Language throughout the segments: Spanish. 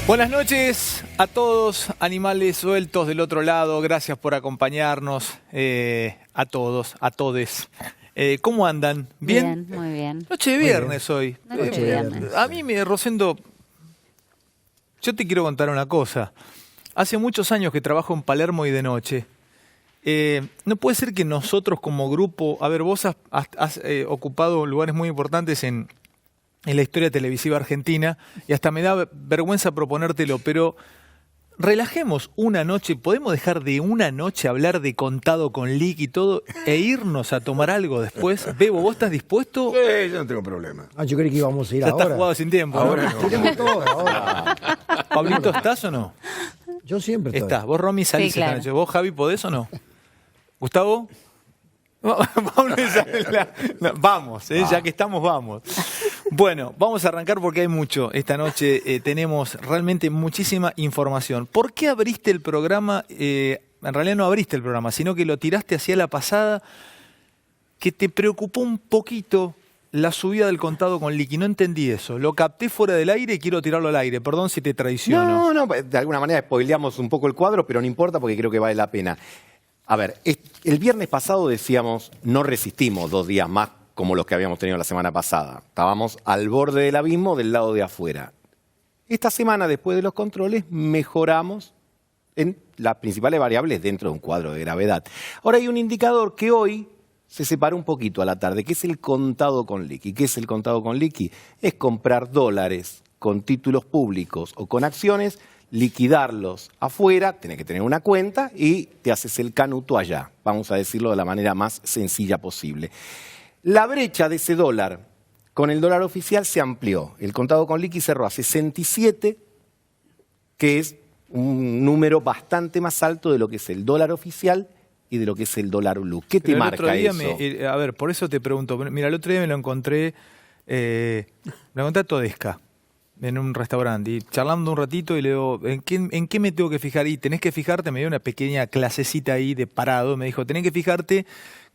Buenas noches a todos, animales sueltos del otro lado. Gracias por acompañarnos, a todos, a todes. ¿Cómo andan? ¿Bien? Bien, muy bien. Noche de viernes hoy. Noche de viernes. A mí, Rosendo, yo te quiero contar una cosa. Hace muchos años que trabajo en Palermo y de noche. No puede ser que nosotros como grupo... A ver, vos has ocupado lugares muy importantes en la historia televisiva argentina, y hasta me da vergüenza proponértelo, pero relajemos una noche, podemos dejar de una noche hablar de Contado con Lic y todo, e irnos a tomar algo después. Bebo, ¿vos estás dispuesto? Yo no tengo problema. Yo creí que íbamos a ir Ya ahora. estás jugado sin tiempo, ¿no? Ahora no. Tenemos todo ahora. Pablito, ¿estás o no? Yo siempre estoy. Estás. Vos, Romy, salís Sí, claro. esta noche. ¿Vos, Javi, podés o no? ¿Gustavo? Vamos, ya que estamos, vamos. Bueno, vamos a arrancar porque hay mucho. Esta noche tenemos realmente muchísima información. ¿Por qué abriste el programa? En realidad no abriste el programa, sino que lo tiraste hacia la pasada, que te preocupó un poquito la subida del Contado con Lic. No entendí eso. Lo capté fuera del aire y quiero tirarlo al aire. Perdón si te traiciono. No, de alguna manera spoileamos un poco el cuadro, pero no importa porque creo que vale la pena. A ver, el viernes pasado decíamos, no resistimos 2 días más como los que habíamos tenido la semana pasada. Estábamos al borde del abismo del lado de afuera. Esta semana, después de los controles, mejoramos en las principales variables dentro de un cuadro de gravedad. Ahora hay un indicador que hoy se separó un poquito a la tarde, que es el Contado con Lic. ¿Y qué es el Contado con Lic? Es comprar dólares con títulos públicos o con acciones, liquidarlos afuera, tenés que tener una cuenta y te haces el canuto allá. Vamos a decirlo de la manera más sencilla posible. La brecha de ese dólar con el dólar oficial se amplió. El Contado con Lic cerró a 67, que es un número bastante más alto de lo que es el dólar oficial y de lo que es el dólar blue. ¿Qué te Pero el marca otro día eso? a ver, por eso te pregunto. Mira, el otro día me lo encontré a Todesca, en un restaurante, y charlando un ratito, y le digo, ¿en qué me tengo que fijar? Y tenés que fijarte, me dio una pequeña clasecita ahí de parado, me dijo, tenés que fijarte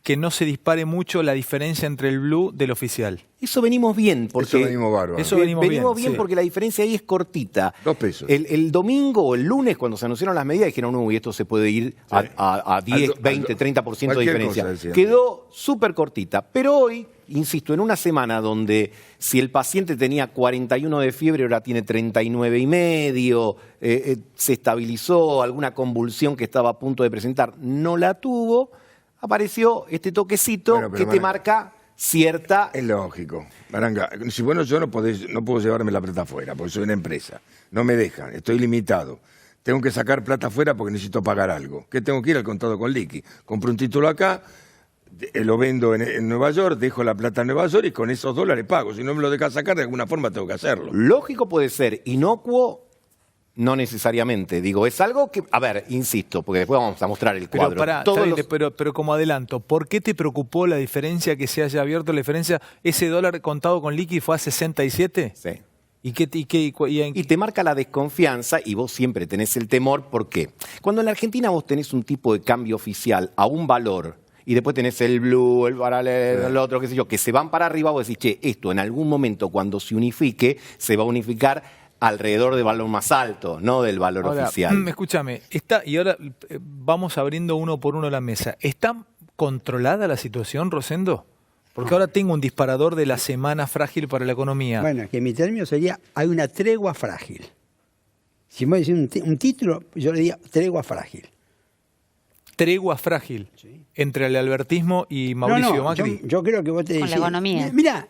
que no se dispare mucho la diferencia entre el blue del oficial. Eso venimos bien. Porque Eso venimos bárbaro. Eso venimos bien, sí. porque la diferencia ahí es cortita. 2 pesos. El domingo o el lunes, cuando se anunciaron las medidas, dijeron, uy, esto se puede ir a 10, 20, 30% de cualquier diferencia. cosa, decían. Quedó súper cortita. Pero hoy, insisto, en una semana donde si el paciente tenía 41 de fiebre, ahora tiene 39 y medio, se estabilizó, alguna convulsión que estaba a punto de presentar no la tuvo, apareció este toquecito Bueno, pero que te marca cierta... Es lógico. Maranga, si bueno, yo no puedo llevarme la plata afuera, porque soy una empresa. No me dejan, estoy limitado. Tengo que sacar plata afuera porque necesito pagar algo. ¿Qué tengo que ir al Contado con Lic? Compro un título acá, lo vendo en Nueva York, dejo la plata en Nueva York y con esos dólares pago. Si no me lo dejas sacar, de alguna forma tengo que hacerlo. Lógico puede ser, inocuo no necesariamente. Digo, es algo que, a ver, insisto, porque después vamos a mostrar el cuadro. Pero, pará, Todos está bien, pero como adelanto, ¿por qué te preocupó la diferencia que se haya abierto la diferencia? ¿Ese dólar Contado con Lic fue a 67? Sí. ¿Y Y te marca la desconfianza y vos siempre tenés el temor. ¿Por qué? Cuando en la Argentina vos tenés un tipo de cambio oficial a un valor y después tenés el blue, el paralelo, el otro, qué sé yo, que se van para arriba, vos decís, che, esto en algún momento cuando se unifique, se va a unificar alrededor del valor más alto, no del valor oficial. Escúchame, y ahora vamos abriendo uno por uno la mesa. ¿Está controlada la situación, Rosendo? Porque ahora tengo un disparador de la semana frágil para la economía. Bueno, que mi término sería, hay una tregua frágil. Si me dicen un título, yo le diría tregua frágil. Tregua frágil entre el albertismo y Mauricio Macri. Yo creo que vos te Con la economía. Mirá,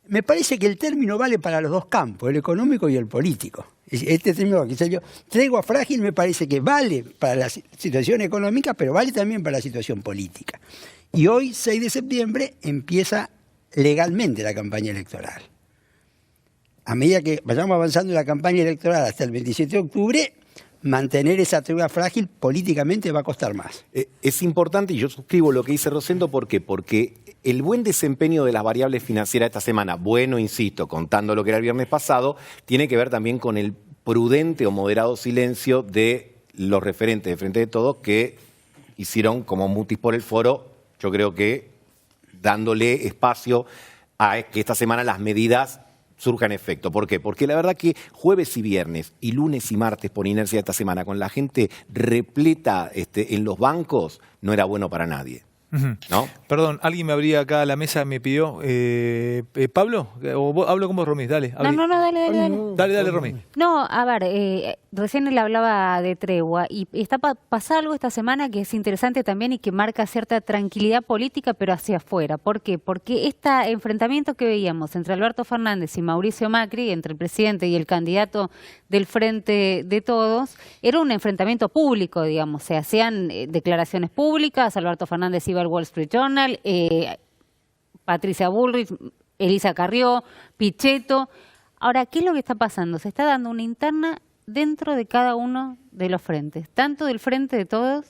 me parece que el término vale para los dos campos, el económico y el político. Este término que sé yo, tregua frágil, me parece que vale para la situación económica, pero vale también para la situación política. Y hoy, 6 de septiembre, empieza legalmente la campaña electoral. A medida que vayamos avanzando en la campaña electoral hasta el 27 de octubre, mantener esa tregua frágil políticamente va a costar más. Es importante, y yo suscribo lo que dice Rosendo, ¿por qué? Porque el buen desempeño de las variables financieras esta semana, bueno, insisto, contando lo que era el viernes pasado, tiene que ver también con el prudente o moderado silencio de los referentes de Frente de Todos que hicieron como mutis por el foro, yo creo que dándole espacio a que esta semana las medidas surjan efecto. ¿Por qué? Porque la verdad que jueves y viernes y lunes y martes por inercia de esta semana con la gente repleta en los bancos no era bueno para nadie. ¿No? Perdón, alguien me abría acá a la mesa, me pidió. ¿Pablo? Hablo con vos, Romy, dale. No, dale. Dale, Romy. No, a ver, recién él hablaba de tregua y pasa algo esta semana que es interesante también y que marca cierta tranquilidad política, pero hacia afuera. ¿Por qué? Porque este enfrentamiento que veíamos entre Alberto Fernández y Mauricio Macri, entre el presidente y el candidato del Frente de Todos, era un enfrentamiento público, digamos. Se hacían declaraciones públicas, Alberto Fernández iba al Wall Street Journal, Patricia Bullrich, Elisa Carrió, Pichetto. Ahora, ¿qué es lo que está pasando? Se está dando una interna dentro de cada uno de los frentes. Tanto del Frente de Todos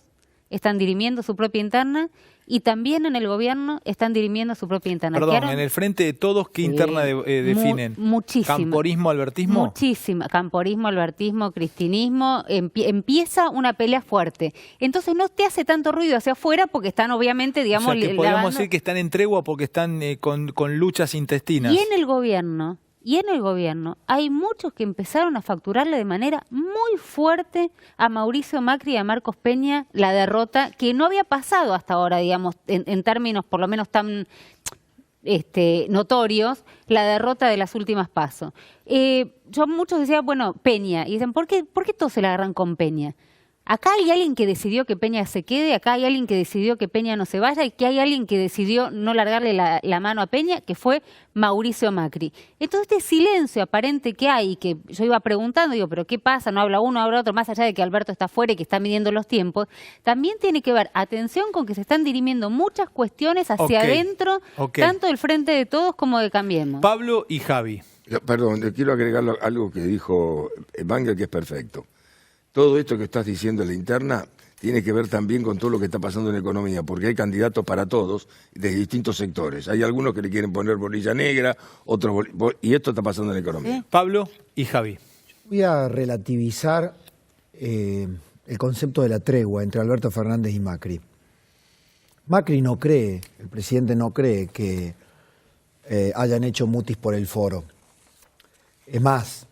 están dirimiendo su propia interna y también en el gobierno están dirimiendo su propia interna. Perdón, en el Frente de Todos, ¿qué interna definen? Muchísima. ¿Camporismo, albertismo? Muchísima. Camporismo, albertismo, cristinismo. Empieza una pelea fuerte. Entonces no te hace tanto ruido hacia afuera porque están obviamente, digamos... O sea, que podemos decir que están en tregua porque están con luchas intestinas. Y en el gobierno hay muchos que empezaron a facturarle de manera muy fuerte a Mauricio Macri y a Marcos Peña la derrota que no había pasado hasta ahora, digamos, en términos por lo menos tan notorios, la derrota de las últimas PASO. Muchos decían, bueno, Peña, y dicen, ¿por qué todos se la agarran con Peña? Acá hay alguien que decidió que Peña se quede, acá hay alguien que decidió que Peña no se vaya y que hay alguien que decidió no largarle la mano a Peña, que fue Mauricio Macri. Entonces este silencio aparente que hay, que yo iba preguntando, digo, ¿pero qué pasa? No habla uno, habla otro, más allá de que Alberto está fuera y que está midiendo los tiempos, también tiene que ver, atención con que se están dirimiendo muchas cuestiones hacia adentro, tanto del Frente de Todos como de Cambiemos. Pablo y Javi. Perdón, quiero agregar algo que dijo Wagner, que es perfecto. Todo esto que estás diciendo en la interna tiene que ver también con todo lo que está pasando en la economía, porque hay candidatos para todos de distintos sectores. Hay algunos que le quieren poner bolilla negra, otros y esto está pasando en la economía. Pablo y Javi. Voy a relativizar el concepto de la tregua entre Alberto Fernández y Macri. Macri no cree, el presidente no cree que hayan hecho mutis por el foro. Es más,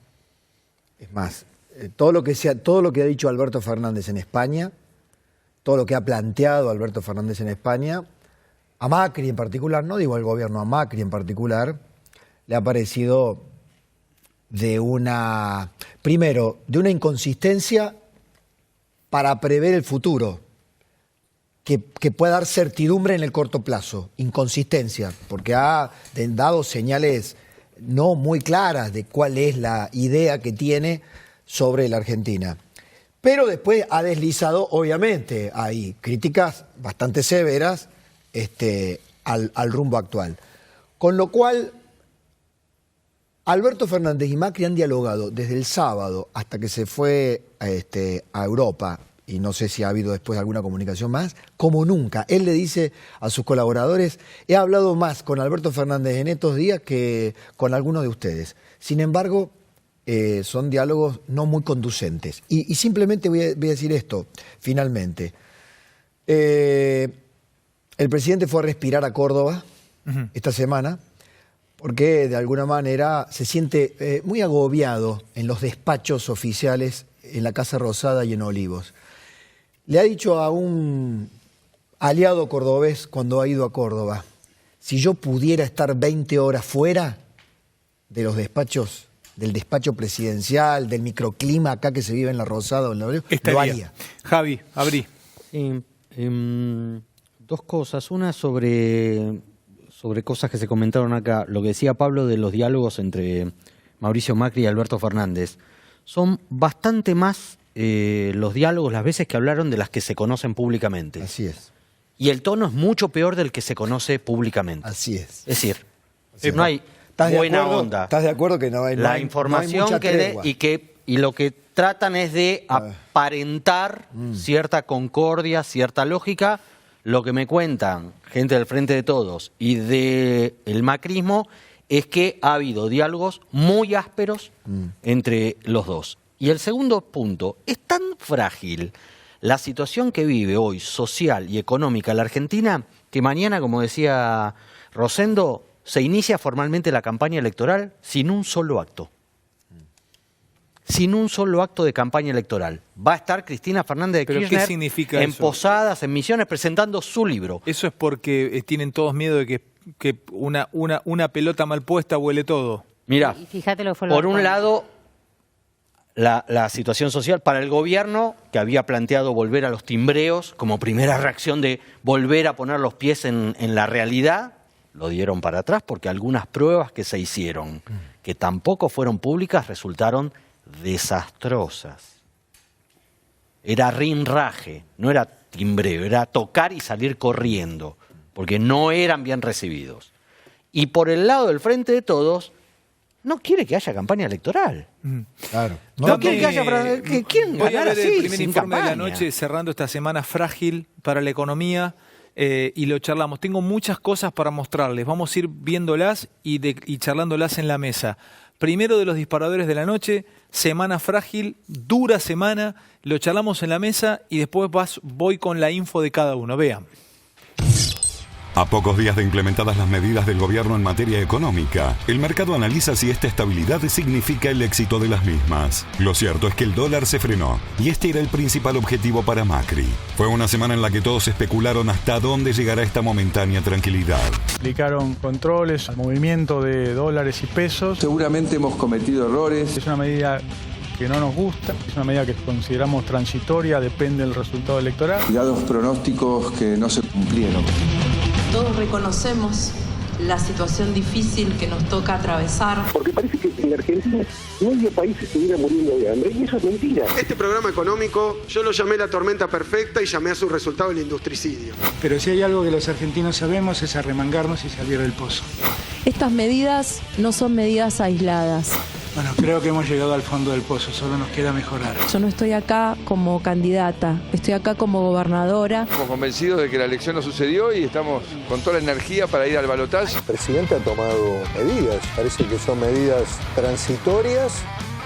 todo lo que ha dicho Alberto Fernández en España, todo lo que ha planteado Alberto Fernández en España, a Macri en particular, no digo al gobierno, a Macri en particular, le ha parecido primero, de una inconsistencia para prever el futuro, que pueda dar certidumbre en el corto plazo, inconsistencia, porque ha dado señales no muy claras de cuál es la idea que tiene sobre la Argentina. Pero después ha deslizado, obviamente, hay críticas bastante severas al rumbo actual. Con lo cual, Alberto Fernández y Macri han dialogado desde el sábado hasta que se fue a Europa, y no sé si ha habido después alguna comunicación más, como nunca. Él le dice a sus colaboradores, he hablado más con Alberto Fernández en estos días que con algunos de ustedes. Sin embargo, son diálogos no muy conducentes. Y simplemente voy a decir esto, finalmente. El presidente fue a respirar a Córdoba esta semana porque de alguna manera se siente muy agobiado en los despachos oficiales en la Casa Rosada y en Olivos. Le ha dicho a un aliado cordobés cuando ha ido a Córdoba, si yo pudiera estar 20 horas fuera de los despachos, del despacho presidencial, del microclima acá que se vive en la Rosada o en la Olivos, lo haría. Javi, abrí. Sí, dos cosas. Una sobre cosas que se comentaron acá. Lo que decía Pablo de los diálogos entre Mauricio Macri y Alberto Fernández. Son bastante más los diálogos, las veces que hablaron, de las que se conocen públicamente. Así es. Y el tono es mucho peor del que se conoce públicamente. Así es. Es decir, no hay buena onda. ¿Estás de acuerdo que no hay la información no hay que y lo que tratan es de aparentar cierta concordia, cierta lógica. Lo que me cuentan gente del Frente de Todos y del macrismo es que ha habido diálogos muy ásperos entre los dos. Y el segundo punto, es tan frágil la situación que vive hoy social y económica la Argentina que mañana, como decía Rosendo, se inicia formalmente la campaña electoral sin un solo acto. Sin un solo acto de campaña electoral. Va a estar Cristina Fernández de ¿Pero Kirchner qué significa en eso? posadas, en misiones, presentando su libro. Eso es porque tienen todos miedo de que una pelota mal puesta huele todo. Mirá, Y fíjate lo que fue el por un balcón. lado, la situación social para el gobierno, que había planteado volver a los timbreos como primera reacción de volver a poner los pies en la realidad, lo dieron para atrás porque algunas pruebas que se hicieron, que tampoco fueron públicas, resultaron desastrosas. Era rinraje, no era timbreo, era tocar y salir corriendo, porque no eran bien recibidos. Y por el lado del Frente de Todos, no quiere que haya campaña electoral. Claro. No quiere que haya... ¿Quieren Voy a ganar ver el así, primer sin informe de la campaña? noche, cerrando esta semana frágil para la economía, y lo charlamos. Tengo muchas cosas para mostrarles. Vamos a ir viéndolas y charlándolas en la mesa. Primero de los disparadores de la noche, semana frágil, dura semana, lo charlamos en la mesa y después voy con la info de cada uno. Vean. A pocos días de implementadas las medidas del gobierno en materia económica, el mercado analiza si esta estabilidad significa el éxito de las mismas. Lo cierto es que el dólar se frenó, y este era el principal objetivo para Macri. Fue una semana en la que todos especularon hasta dónde llegará esta momentánea tranquilidad. Aplicaron controles al movimiento de dólares y pesos. Seguramente hemos cometido errores. Es una medida que no nos gusta, es una medida que consideramos transitoria, depende del resultado electoral. Y dados pronósticos que no se cumplieron. Todos reconocemos la situación difícil que nos toca atravesar. Porque parece que en la Argentina medio país se estuviera muriendo de hambre, y eso es mentira. Este programa económico yo lo llamé la tormenta perfecta y llamé a su resultado el industricidio. Pero si hay algo que los argentinos sabemos es arremangarnos y salir del pozo. Estas medidas no son medidas aisladas. Bueno, creo que hemos llegado al fondo del pozo, solo nos queda mejorar. Yo no estoy acá como candidata, estoy acá como gobernadora. Estamos convencidos de que la elección no sucedió y estamos con toda la energía para ir al balotaje. El presidente ha tomado medidas, parece que son medidas transitorias,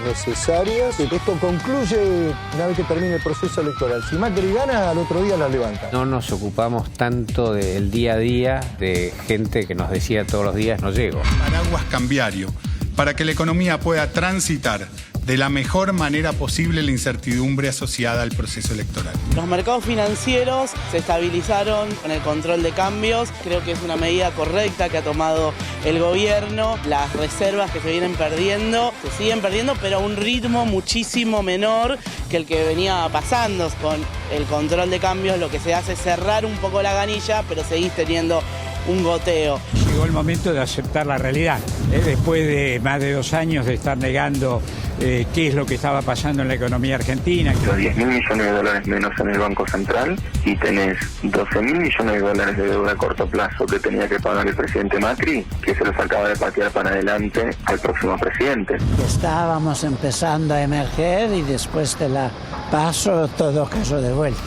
necesarias. Esto concluye una vez que termine el proceso electoral. Si Macri gana, al otro día la levanta. No nos ocupamos tanto del día a día de gente que nos decía todos los días no llego. Paraguas cambiario, para que la economía pueda transitar de la mejor manera posible la incertidumbre asociada al proceso electoral. Los mercados financieros se estabilizaron con el control de cambios. Creo que es una medida correcta que ha tomado el gobierno. Las reservas que se vienen perdiendo, se siguen perdiendo, pero a un ritmo muchísimo menor que el que venía pasando. Con el control de cambios lo que se hace es cerrar un poco la ganilla, pero seguís teniendo un goteo. Llegó el momento de aceptar la realidad. Después de más de 2 años de estar negando qué es lo que estaba pasando en la economía argentina. Los 10.000 millones de dólares menos en el Banco Central y tenés 12.000 millones de dólares de deuda a corto plazo que tenía que pagar el presidente Macri, que se los acaba de patear para adelante al próximo presidente. Estábamos empezando a emerger y después de la PASO todo cayó de vuelta.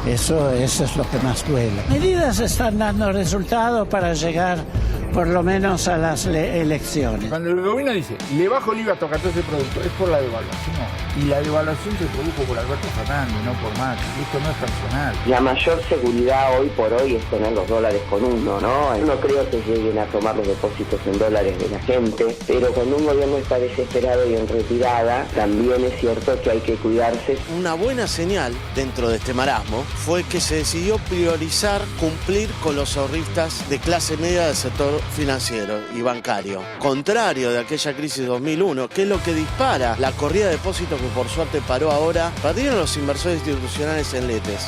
Eso es lo que más duele. Medidas están dando resultados para llegar por lo menos a las elecciones. Cuando el gobierno dice, le bajo el IVA a 14 productos, es por la devaluación. Y la devaluación se produjo por Alberto Fernández, no por Macri. Esto no es personal. La mayor seguridad hoy por hoy es tener los dólares con uno, ¿no? No creo que lleguen a tomar los depósitos en dólares de la gente, pero cuando un gobierno está desesperado y en retirada, también es cierto que hay que cuidarse. Una buena señal dentro de este marasmo fue que se decidió priorizar cumplir con los ahorristas de clase media del sector financiero y bancario. Contrario de aquella crisis 2001, que es lo que dispara la corrida de depósitos que por suerte paró ahora. Perdieron los inversores institucionales en letes,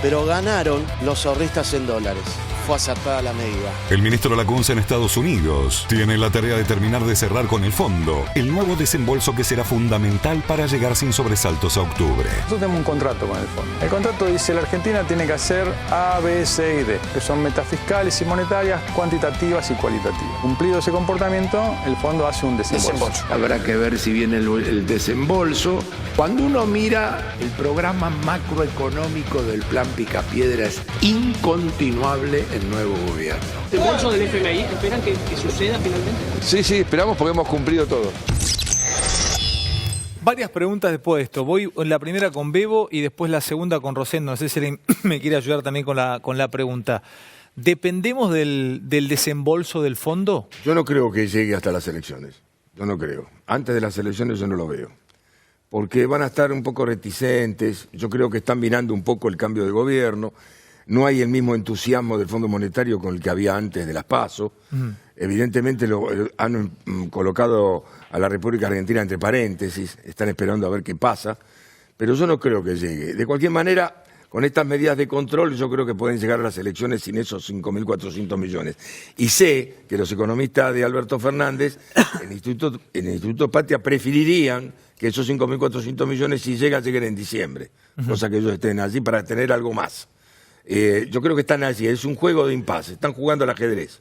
pero ganaron los ahorristas en dólares. Fue acertada la medida. El ministro Lacunza en Estados Unidos tiene la tarea de terminar de cerrar con el fondo el nuevo desembolso que será fundamental para llegar sin sobresaltos a octubre. Nosotros tenemos un contrato con el fondo. El contrato dice la Argentina tiene que hacer A, B, C y D, que son metas fiscales y monetarias, cuantitativas y cualitativas. Cumplido ese comportamiento, el fondo hace un desembolso. Habrá que ver si viene el desembolso. Cuando uno mira el programa macroeconómico del Plan Picapiedra, es incontinuable el nuevo gobierno. ¿El bolso del FMI esperan que suceda finalmente? Sí, esperamos porque hemos cumplido todo. Varias preguntas después de esto. Voy en la primera con Bebo y después la segunda con Rosendo. No sé si me quiere ayudar también con la pregunta. ¿dependemos del desembolso del fondo? Yo no creo que llegue hasta las elecciones. Yo no creo. Antes de las elecciones yo no lo veo. Porque van a estar un poco reticentes. Yo creo que están mirando un poco el cambio de gobierno. No hay el mismo entusiasmo del Fondo Monetario con el que había antes de las PASO. Evidentemente han colocado a la República Argentina entre paréntesis. Están esperando a ver qué pasa. Pero yo no creo que llegue. De cualquier manera, con estas medidas de control, yo creo que pueden llegar a las elecciones sin esos 5.400 millones. Y sé que los economistas de Alberto Fernández, en el Instituto Patria, preferirían que esos 5.400 millones, si lleguen en diciembre. Cosa que ellos estén allí para tener algo más. Yo creo que están allí. Es un juego de impasse. Están jugando al ajedrez.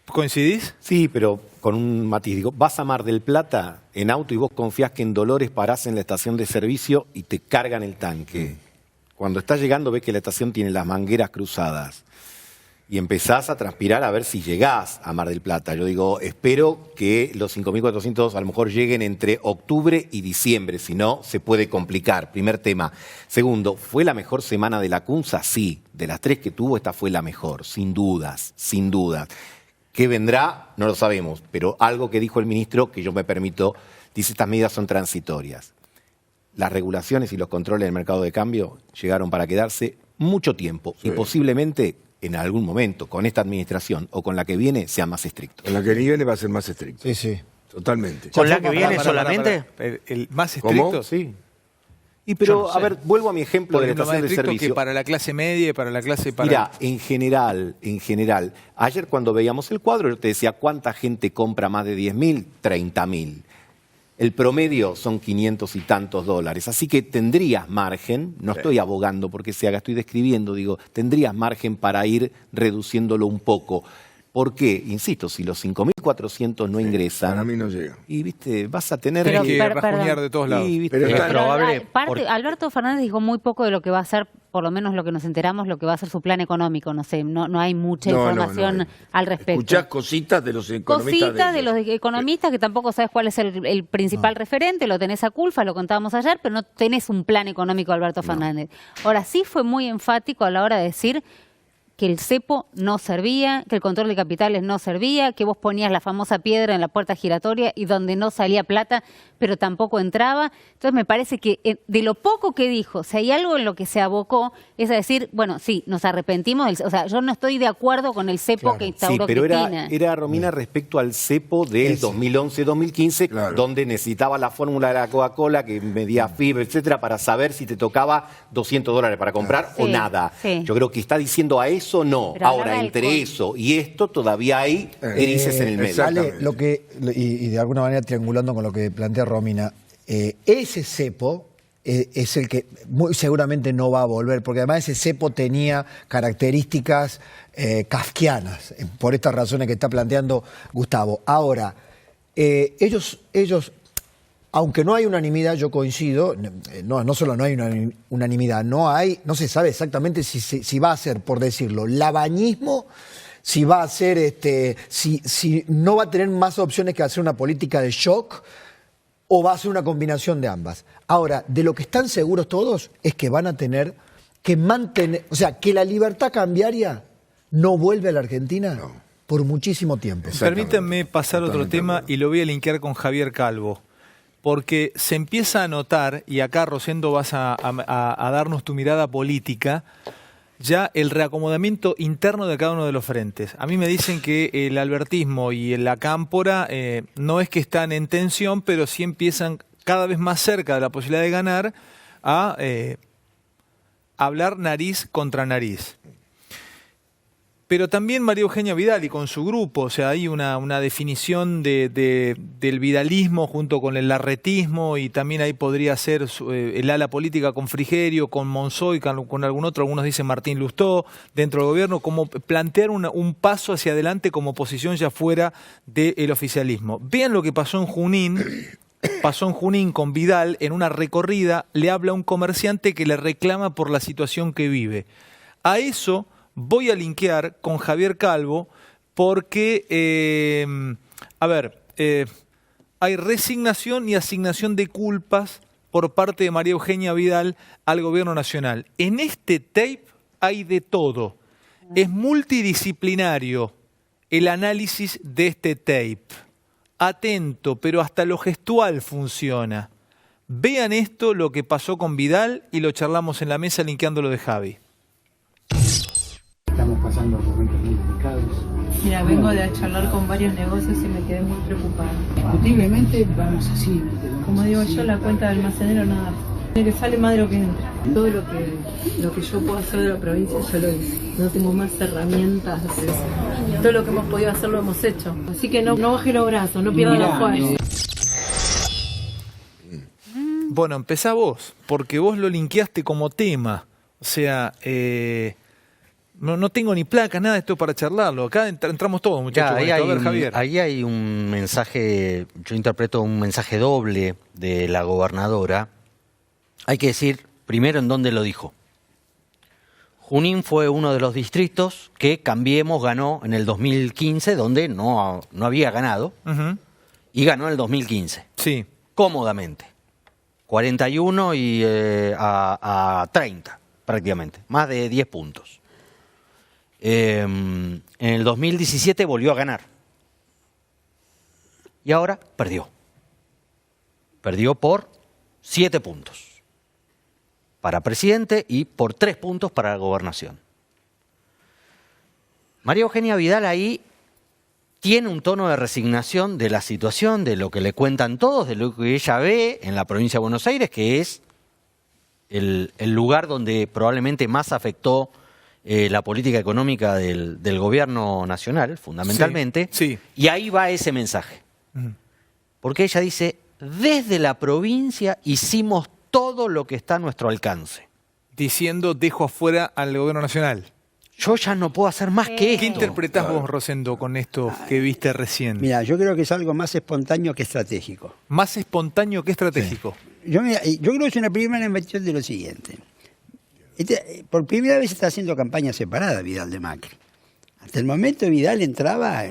¿Coincidís? Sí, pero con un matiz. Digo, vas a Mar del Plata en auto y vos confías que en Dolores parás en la estación de servicio y te cargan el tanque. Cuando estás llegando ves que la estación tiene las mangueras cruzadas y empezás a transpirar a ver si llegás a Mar del Plata. Yo digo, espero que los 5.400 a lo mejor lleguen entre octubre y diciembre, si no se puede complicar. Primer tema. Segundo, ¿fue la mejor semana de la CUNSA? Sí, de las 3 que tuvo esta fue la mejor, sin dudas, sin dudas. ¿Qué vendrá? No lo sabemos, pero algo que dijo el ministro, que yo me permito, dice estas medidas son transitorias. Las regulaciones y los controles del mercado de cambio llegaron para quedarse mucho tiempo y posiblemente en algún momento, con esta administración o con la que viene, sea más estricto. Con la que viene va a ser más estricto. Sí, sí. Totalmente. ¿Con la que viene solamente? ¿El más estricto? ¿Cómo? Sí. Y pero, No sé. a ver, vuelvo a mi ejemplo de la Más estación de estricto servicio. que para la clase media y para la clase... Mira, en general, ayer cuando veíamos el cuadro, yo te decía, ¿cuánta gente compra más de 10.000? 30.000. El promedio son 500 y tantos dólares. Así que tendrías margen, no estoy abogando porque se haga, estoy describiendo, digo, tendrías margen para ir reduciéndolo un poco. ¿Por qué? Insisto, si los 5.400 no ingresan... Para mí no llega. Y, viste, vas a tener Pero, que rajuñar de todos lados. Y, ¿viste? Pero Es probable. Alberto Fernández dijo muy poco de lo que va a hacer, por lo menos lo que nos enteramos, lo que va a ser su plan económico. No sé, no hay mucha información al respecto. Escuchás cositas de los economistas. Cositas de los economistas que tampoco sabes cuál es el principal referente, lo tenés a Culfa, lo contábamos ayer, pero no tenés un plan económico de Alberto Fernández. Ahora sí fue muy enfático a la hora de decir que el cepo no servía, que el control de capitales no servía, que vos ponías la famosa piedra en la puerta giratoria y donde no salía plata, pero tampoco entraba. Entonces me parece que de lo poco que dijo, si hay algo en lo que se abocó, es a decir, bueno, sí, nos arrepentimos, o sea, yo no estoy de acuerdo con el cepo que instauró pero Cristina. era Romina respecto al cepo del 2011-2015, donde necesitaba la fórmula de la Coca-Cola que medía FIB, etcétera, para saber si te tocaba $200 para comprar o nada. Sí. Yo creo que está diciendo a eso no. Pero ahora, entre eso y esto todavía hay erices en el medio. Sale lo que, y de alguna manera triangulando con lo que plantea Romina, ese cepo es el que muy seguramente no va a volver, porque además ese cepo tenía características kafkianas, por estas razones que está planteando Gustavo. Ahora, ellos aunque no hay unanimidad, yo coincido, no solo no hay unanimidad, no se sabe exactamente si va a ser, por decirlo, lavañismo, si va a ser, si no va a tener más opciones que hacer una política de shock, o va a ser una combinación de ambas. Ahora, de lo que están seguros todos es que van a tener que mantener, o sea, que la libertad cambiaria no vuelve a la Argentina por muchísimo tiempo. Permítanme pasar a otro tema y lo voy a linkear con Javier Calvo. Porque se empieza a notar, y acá Rosendo vas a darnos tu mirada política, ya el reacomodamiento interno de cada uno de los frentes. A mí me dicen que el albertismo y la cámpora no es que están en tensión, pero sí empiezan cada vez más cerca de la posibilidad de ganar a hablar nariz contra nariz. Pero también María Eugenia Vidal y con su grupo, o sea, hay una definición del vidalismo junto con el larretismo, y también ahí podría ser el ala política con Frigerio, con Monzó y con algún otro, algunos dicen Martín Lustó, dentro del gobierno, como plantear un paso hacia adelante como oposición ya fuera del oficialismo. Vean lo que pasó en Junín con Vidal, en una recorrida, le habla a un comerciante que le reclama por la situación que vive. A eso voy a linkear con Javier Calvo porque, hay resignación y asignación de culpas por parte de María Eugenia Vidal al gobierno nacional. En este tape hay de todo. Es multidisciplinario el análisis de este tape. Atento, pero hasta lo gestual funciona. Vean esto, lo que pasó con Vidal, y lo charlamos en la mesa linkeando lo de Javi. Estamos pasando momentos muy delicados. Mira, vengo de charlar con varios negocios y me quedé muy preocupada. Indiscutiblemente vamos así. Como digo yo, la cuenta del almacenero nada. Que sale más de lo que entra. Todo lo que yo puedo hacer de la provincia yo lo hice. No tengo más herramientas. Todo lo que hemos podido hacer lo hemos hecho. Así que no baje los brazos, no pierdan los fuerzas. Bueno, empezá vos, porque vos lo linkeaste como tema. O sea, no tengo ni placa, nada de esto para charlarlo. Acá entramos todos, muchachos. Ahí a ver, Javier. Ahí hay un mensaje, yo interpreto un mensaje doble de la gobernadora. Hay que decir primero en dónde lo dijo. Junín fue uno de los distritos que Cambiemos ganó en el 2015, donde no había ganado, y ganó en el 2015. Sí. Cómodamente. 41 a 30, prácticamente. Más de 10 puntos. En el 2017 volvió a ganar. Y ahora perdió. Perdió por 7 puntos para presidente y por 3 puntos para la gobernación. María Eugenia Vidal ahí tiene un tono de resignación de la situación, de lo que le cuentan todos, de lo que ella ve en la provincia de Buenos Aires, que es el lugar donde probablemente más afectó la política económica del gobierno nacional, fundamentalmente. Sí. Y ahí va ese mensaje. Porque ella dice, desde la provincia hicimos todo lo que está a nuestro alcance. Diciendo, dejo afuera al gobierno nacional. Yo ya no puedo hacer más que esto. ¿Qué interpretás vos, Rosendo, con esto que viste recién? Mira, yo creo que es algo más espontáneo que estratégico. Más espontáneo que estratégico. Sí. Yo creo que es una primera inversión de lo siguiente. Por primera vez está haciendo campaña separada Vidal de Macri. Hasta el momento Vidal entraba,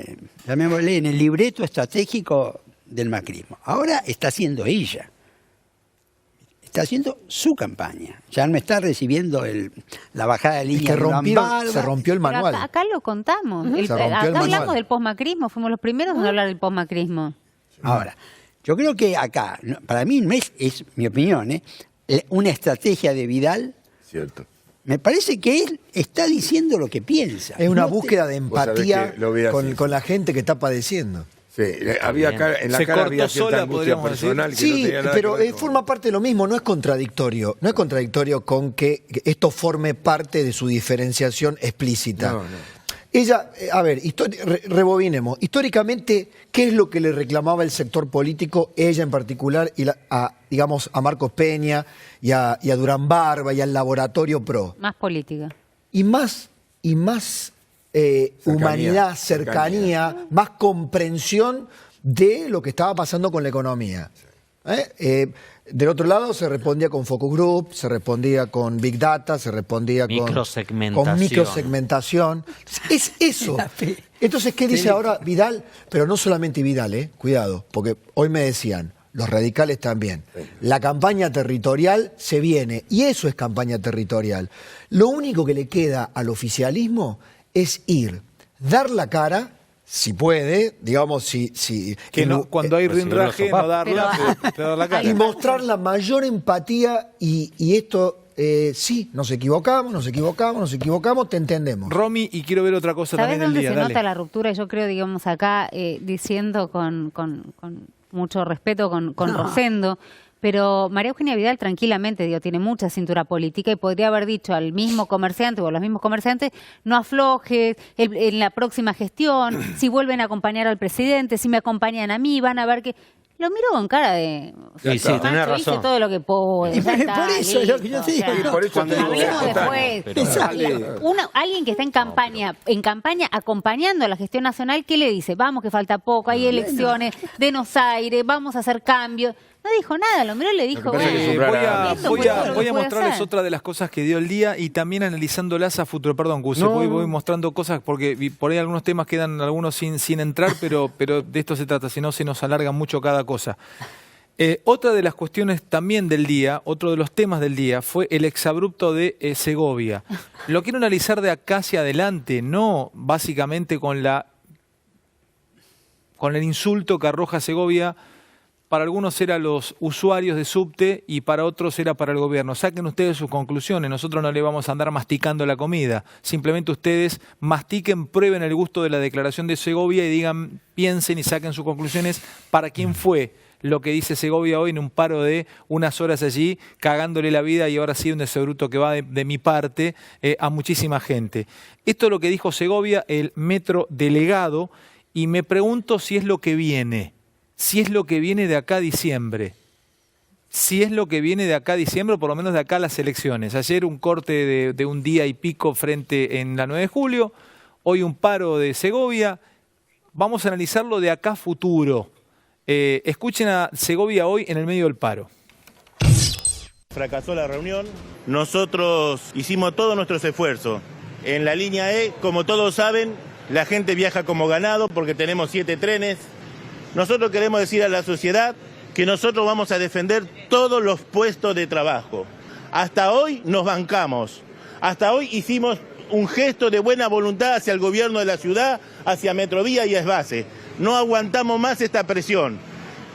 llamémosle, en el libreto estratégico del macrismo. Ahora está haciendo ella. Está haciendo su campaña. Ya no está recibiendo la bajada de línea. Se rompió el manual. Pero acá lo contamos. Acá hablamos del posmacrismo. Fuimos los primeros en hablar del posmacrismo. Ahora, yo creo que acá, para mí no es mi opinión, una estrategia de Vidal. Cierto. Me parece que él está diciendo lo que piensa. Es una búsqueda de empatía con la gente que está padeciendo. Sí, había en la cara había cierta angustia personal que no tenía nada pero que ver forma parte de lo mismo, no es contradictorio. No es contradictorio con que esto forme parte de su diferenciación explícita. No. Ella, rebobinemos. Históricamente, ¿qué es lo que le reclamaba el sector político, ella en particular, y a Marcos Peña, y a Durán Barba, y al Laboratorio PRO? Más política. Y más humanidad, cercanía, más comprensión de lo que estaba pasando con la economía. Del otro lado se respondía con focus group, se respondía con big data, se respondía con microsegmentación. Es eso. Entonces, ¿qué dice ahora Vidal? Pero no solamente Vidal, cuidado, porque hoy me decían, los radicales también. La campaña territorial se viene, y eso es campaña territorial. Lo único que le queda al oficialismo es dar la cara, si puede, digamos, cuando hay rinraje, no darla, pero dar la cara. Y mostrar la mayor empatía, y esto, sí, nos equivocamos, te entendemos. Romy, y quiero ver otra cosa también del día. ¿Sabés dónde se nota la ruptura? Yo creo, digamos, acá, diciendo con mucho respeto con Rosendo, pero María Eugenia Vidal tranquilamente, tiene mucha cintura política y podría haber dicho al mismo comerciante o a los mismos comerciantes, no aflojes en la próxima gestión, si vuelven a acompañar al presidente, si me acompañan a mí, van a ver que... Lo miro con cara de... Sí, tenés razón. Hice todo lo que puedo. Y por eso es lo que yo te digo. Alguien que está en campaña acompañando a la gestión nacional, ¿qué le dice? Vamos, que falta poco, hay elecciones, denos aire, vamos a hacer cambios. No dijo nada, lo miró y le dijo, voy a mostrarles otra de las cosas que dio el día y también analizándolas a futuro. Perdón, Gus, voy mostrando cosas porque por ahí algunos temas quedan algunos sin entrar, pero de esto se trata, si no se nos alarga mucho cada cosa. Otra de las cuestiones también del día, otro de los temas del día, fue el exabrupto de Segovia. Lo quiero analizar de acá hacia adelante, no básicamente con el insulto que arroja Segovia. Para algunos era los usuarios de subte y para otros era para el gobierno. Saquen ustedes sus conclusiones, nosotros no le vamos a andar masticando la comida. Simplemente ustedes mastiquen, prueben el gusto de la declaración de Segovia y digan, piensen y saquen sus conclusiones para quién fue lo que dice Segovia hoy en un paro de unas horas allí, cagándole la vida, y ahora sí un exabrupto que va de mi parte a muchísima gente. Esto es lo que dijo Segovia, el metro delegado, y me pregunto si es lo que viene. Si es lo que viene de acá a diciembre. Si es lo que viene de acá a diciembre, o por lo menos de acá a las elecciones. Ayer un corte de un día y pico frente en la 9 de julio, hoy un paro de Segovia. Vamos a analizarlo de acá a futuro. Escuchen a Segovia hoy en el medio del paro. Fracasó la reunión, nosotros hicimos todos nuestros esfuerzos. En la línea E, como todos saben, la gente viaja como ganado porque tenemos 7 trenes. Nosotros queremos decir a la sociedad que nosotros vamos a defender todos los puestos de trabajo. Hasta hoy nos bancamos, hasta hoy hicimos un gesto de buena voluntad hacia el gobierno de la ciudad, hacia Metrovía y Esbase. No aguantamos más esta presión.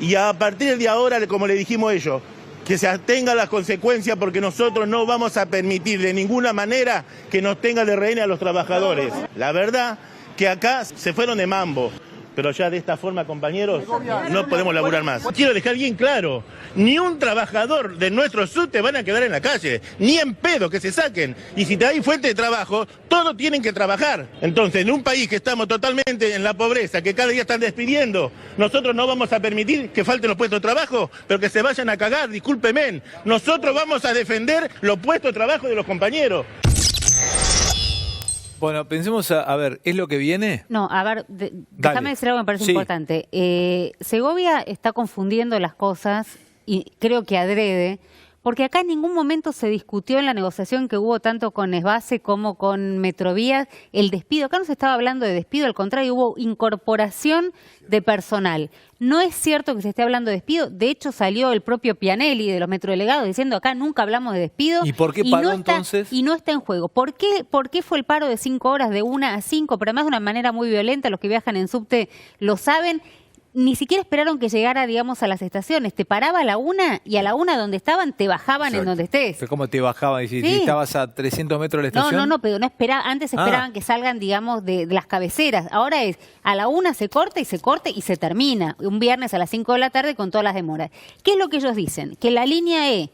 Y a partir de ahora, como le dijimos a ellos, que se atengan las consecuencias, porque nosotros no vamos a permitir de ninguna manera que nos tenga de rehén a los trabajadores. La verdad que acá se fueron de mambo. Pero ya de esta forma, compañeros, no podemos laburar más. Quiero dejar bien claro, ni un trabajador de nuestro subte van a quedar en la calle, ni en pedo, que se saquen. Y si te hay fuente de trabajo, todos tienen que trabajar. Entonces, en un país que estamos totalmente en la pobreza, que cada día están despidiendo, nosotros no vamos a permitir que falten los puestos de trabajo, pero que se vayan a cagar, discúlpeme. Nosotros vamos a defender los puestos de trabajo de los compañeros. Bueno, pensemos a ver, ¿es lo que viene? No, a ver, déjame decir algo que me parece importante. Segovia está confundiendo las cosas, y creo que adrede, porque acá en ningún momento se discutió en la negociación que hubo tanto con Esbase como con Metrovías el despido. Acá no se estaba hablando de despido, al contrario, hubo incorporación de personal. No es cierto que se esté hablando de despido, de hecho salió el propio Pianelli de los metrodelegados diciendo acá nunca hablamos de despido. ¿Y por qué paró entonces? Y no está en juego. ¿Por qué fue el paro de 5 horas, de 1 a 5? Pero además de una manera muy violenta, los que viajan en subte lo saben. Ni siquiera esperaron que llegara, digamos, a las estaciones. Te paraba a la 1 y a la 1 donde estaban te bajaban en donde estés. Fue como te bajaban y si estabas a 300 metros de la estación. No, pero no antes esperaban que salgan, digamos, de las cabeceras. Ahora es a la 1 se corta y se termina. Un viernes a las 5 de la tarde con todas las demoras. ¿Qué es lo que ellos dicen? Que la línea E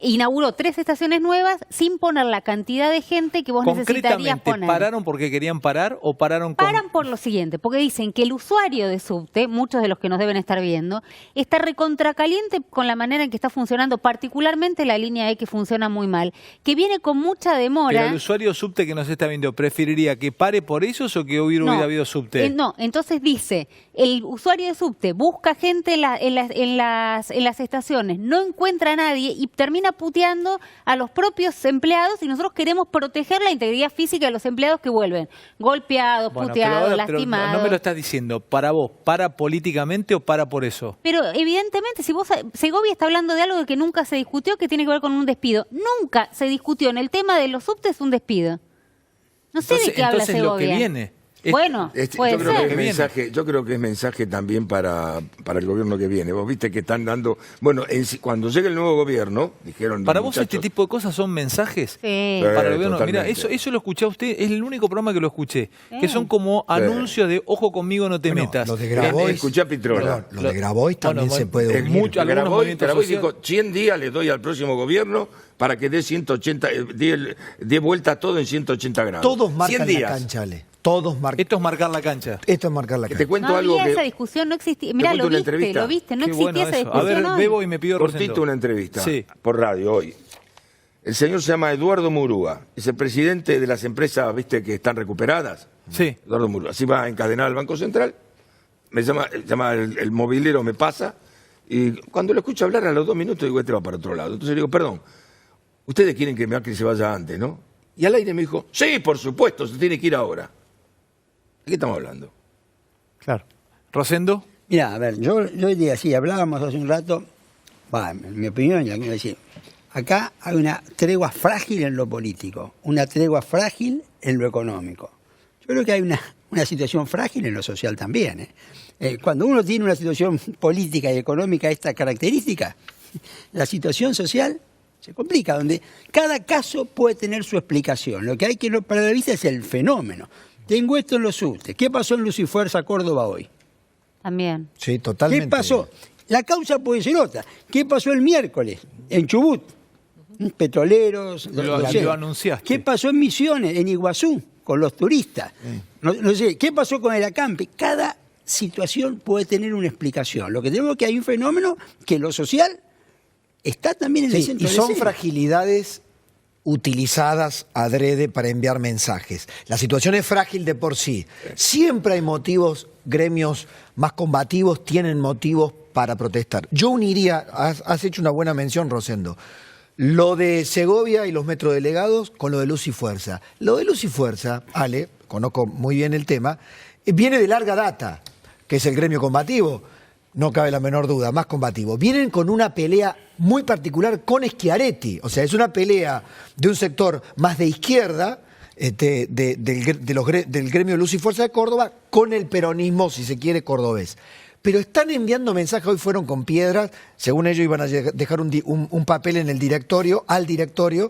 inauguró 3 estaciones nuevas sin poner la cantidad de gente que vos necesitarías poner. ¿Pararon porque querían parar o pararon con...? Paran por lo siguiente, porque dicen que el usuario de subte, muchos de los que nos deben estar viendo, está recontracaliente con la manera en que está funcionando, particularmente la línea E, que funciona muy mal, que viene con mucha demora. Pero el usuario subte que nos está viendo, ¿preferiría que pare por ellos o que hubiera habido subte? No, entonces dice, el usuario de subte busca gente en las estaciones, no encuentra a nadie y termina puteando a los propios empleados, y nosotros queremos proteger la integridad física de los empleados que vuelven golpeados, puteados, lastimados. No me lo estás diciendo. ¿Para vos, para políticamente o para por eso? Pero evidentemente, si vos, Segovia está hablando de algo que nunca se discutió, que tiene que ver con un despido. Nunca se discutió en el tema de los subtes un despido. No sé de qué habla Segovia. Lo que viene. Bueno, puede ser. Yo creo que es mensaje también para el gobierno que viene. Vos viste que están dando... Bueno, cuando llegue el nuevo gobierno, dijeron... ¿Para vos este tipo de cosas son mensajes? Sí. Para el gobierno. Mira, eso lo escuché a usted, es el único programa que lo escuché. Que son como anuncios de ojo conmigo, no te metas. Los de Grabois... Escuché a Pitrola. Los de Grabois también se puede unir. Grabois dijo, 100 días le doy al próximo gobierno para que dé 10 vueltas todo en 180 grados. Todos marcan la cancha, Ale. Todos marcan. Esto es marcar la cancha. Esto es marcar la cancha. Te cuento no algo había que... esa discusión, no existía. Mirá, lo viste, no existía esa discusión. A ver, bebo y me pido cortito una entrevista por radio hoy. El señor se llama Eduardo Murúa, es el presidente de las empresas, viste, que están recuperadas. Sí. Eduardo Murúa. Así va a encadenar al Banco Central. Me llama el movilero, me pasa. Y cuando lo escucho hablar a los 2 minutos, digo, este va para otro lado. Entonces le digo, perdón, ustedes quieren que Macri se vaya antes, ¿no? Y al aire me dijo, sí, por supuesto, se tiene que ir ahora. ¿De qué estamos hablando? Claro. ¿Rosendo? Mira, a ver, yo diría, sí, hablábamos hace un rato en mi opinión, ya quiero decir, acá hay una tregua frágil en lo político, una tregua frágil en lo económico. Yo creo que hay una situación frágil en lo social también. Cuando uno tiene una situación política y económica de esta característica, la situación social se complica, donde cada caso puede tener su explicación. Lo que hay que no perder de vista es el fenómeno. Tengo esto en los subtes. ¿Qué pasó en Luz y Fuerza Córdoba hoy? También. Sí, totalmente. ¿Qué pasó? La causa puede ser otra. ¿Qué pasó el miércoles en Chubut? Petroleros, lo anunciaste. ¿Qué pasó en Misiones, en Iguazú, con los turistas? No sé, ¿qué pasó con el acampe? Cada situación puede tener una explicación. Lo que tenemos es que hay un fenómeno que lo social está también en el centro y de son escena. fragilidades utilizadas adrede para enviar mensajes. La situación es frágil de por sí. Siempre hay motivos, gremios más combativos tienen motivos para protestar. Yo uniría, has hecho una buena mención, Rosendo, lo de Segovia y los metrodelegados con lo de Luz y Fuerza. Lo de Luz y Fuerza, Ale, conozco muy bien el tema, viene de larga data, que es el gremio combativo, no cabe la menor duda, más combativo. Vienen con una pelea muy particular con Schiaretti, o sea, es una pelea de un sector más de izquierda, del gremio Luz y Fuerza de Córdoba, con el peronismo, si se quiere, cordobés. Pero están enviando mensajes, hoy fueron con piedras, según ellos iban a dejar un papel en el directorio, al directorio,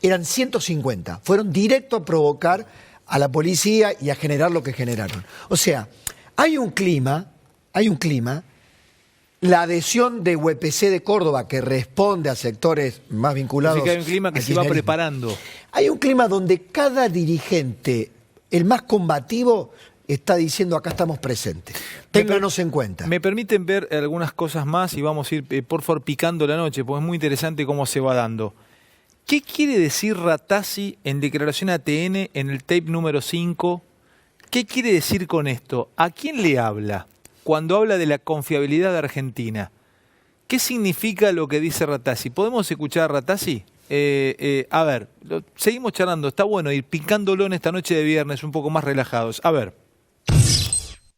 eran 150, fueron directo a provocar a la policía y a generar lo que generaron. O sea, hay un clima, la adhesión de UPC de Córdoba, que responde a sectores más vinculados. Así que hay un clima que se va preparando. Hay un clima donde cada dirigente, el más combativo, está diciendo acá estamos presentes. Ténganos en cuenta. Me permiten ver algunas cosas más y vamos a ir, por favor, picando la noche, porque es muy interesante cómo se va dando. ¿Qué quiere decir Ratazzi en declaración a TN en el tape número 5? ¿Qué quiere decir con esto? ¿A quién le habla cuando habla de la confiabilidad de Argentina? ¿Qué significa lo que dice Ratazzi? ¿Podemos escuchar a Ratazzi? A ver, seguimos charlando. Está bueno ir picándolo en esta noche de viernes un poco más relajados. A ver.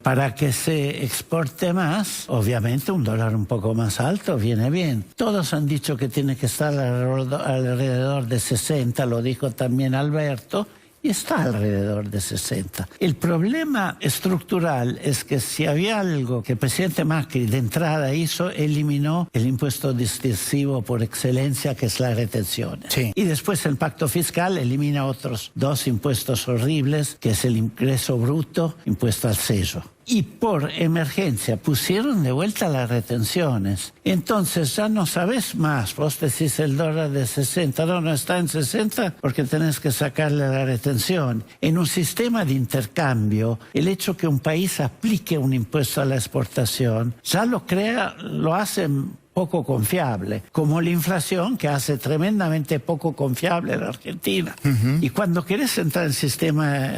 Para que se exporte más, obviamente un dólar un poco más alto viene bien. Todos han dicho que tiene que estar alrededor de 60, lo dijo también Alberto, y está alrededor de 60. El problema estructural es que si había algo que el presidente Macri de entrada hizo, eliminó el impuesto distintivo por excelencia, que es la retención. Sí. Y después el pacto fiscal elimina otros dos impuestos horribles, que es el ingreso bruto, impuesto al sello. Y por emergencia pusieron de vuelta las retenciones. Entonces ya no sabes más. Vos decís el dólar de 60. No está en 60 porque tenés que sacarle la retención. En un sistema de intercambio, el hecho que un país aplique un impuesto a la exportación ya lo hace poco confiable, como la inflación, que hace tremendamente poco confiable la Argentina. Y cuando querés entrar en el sistema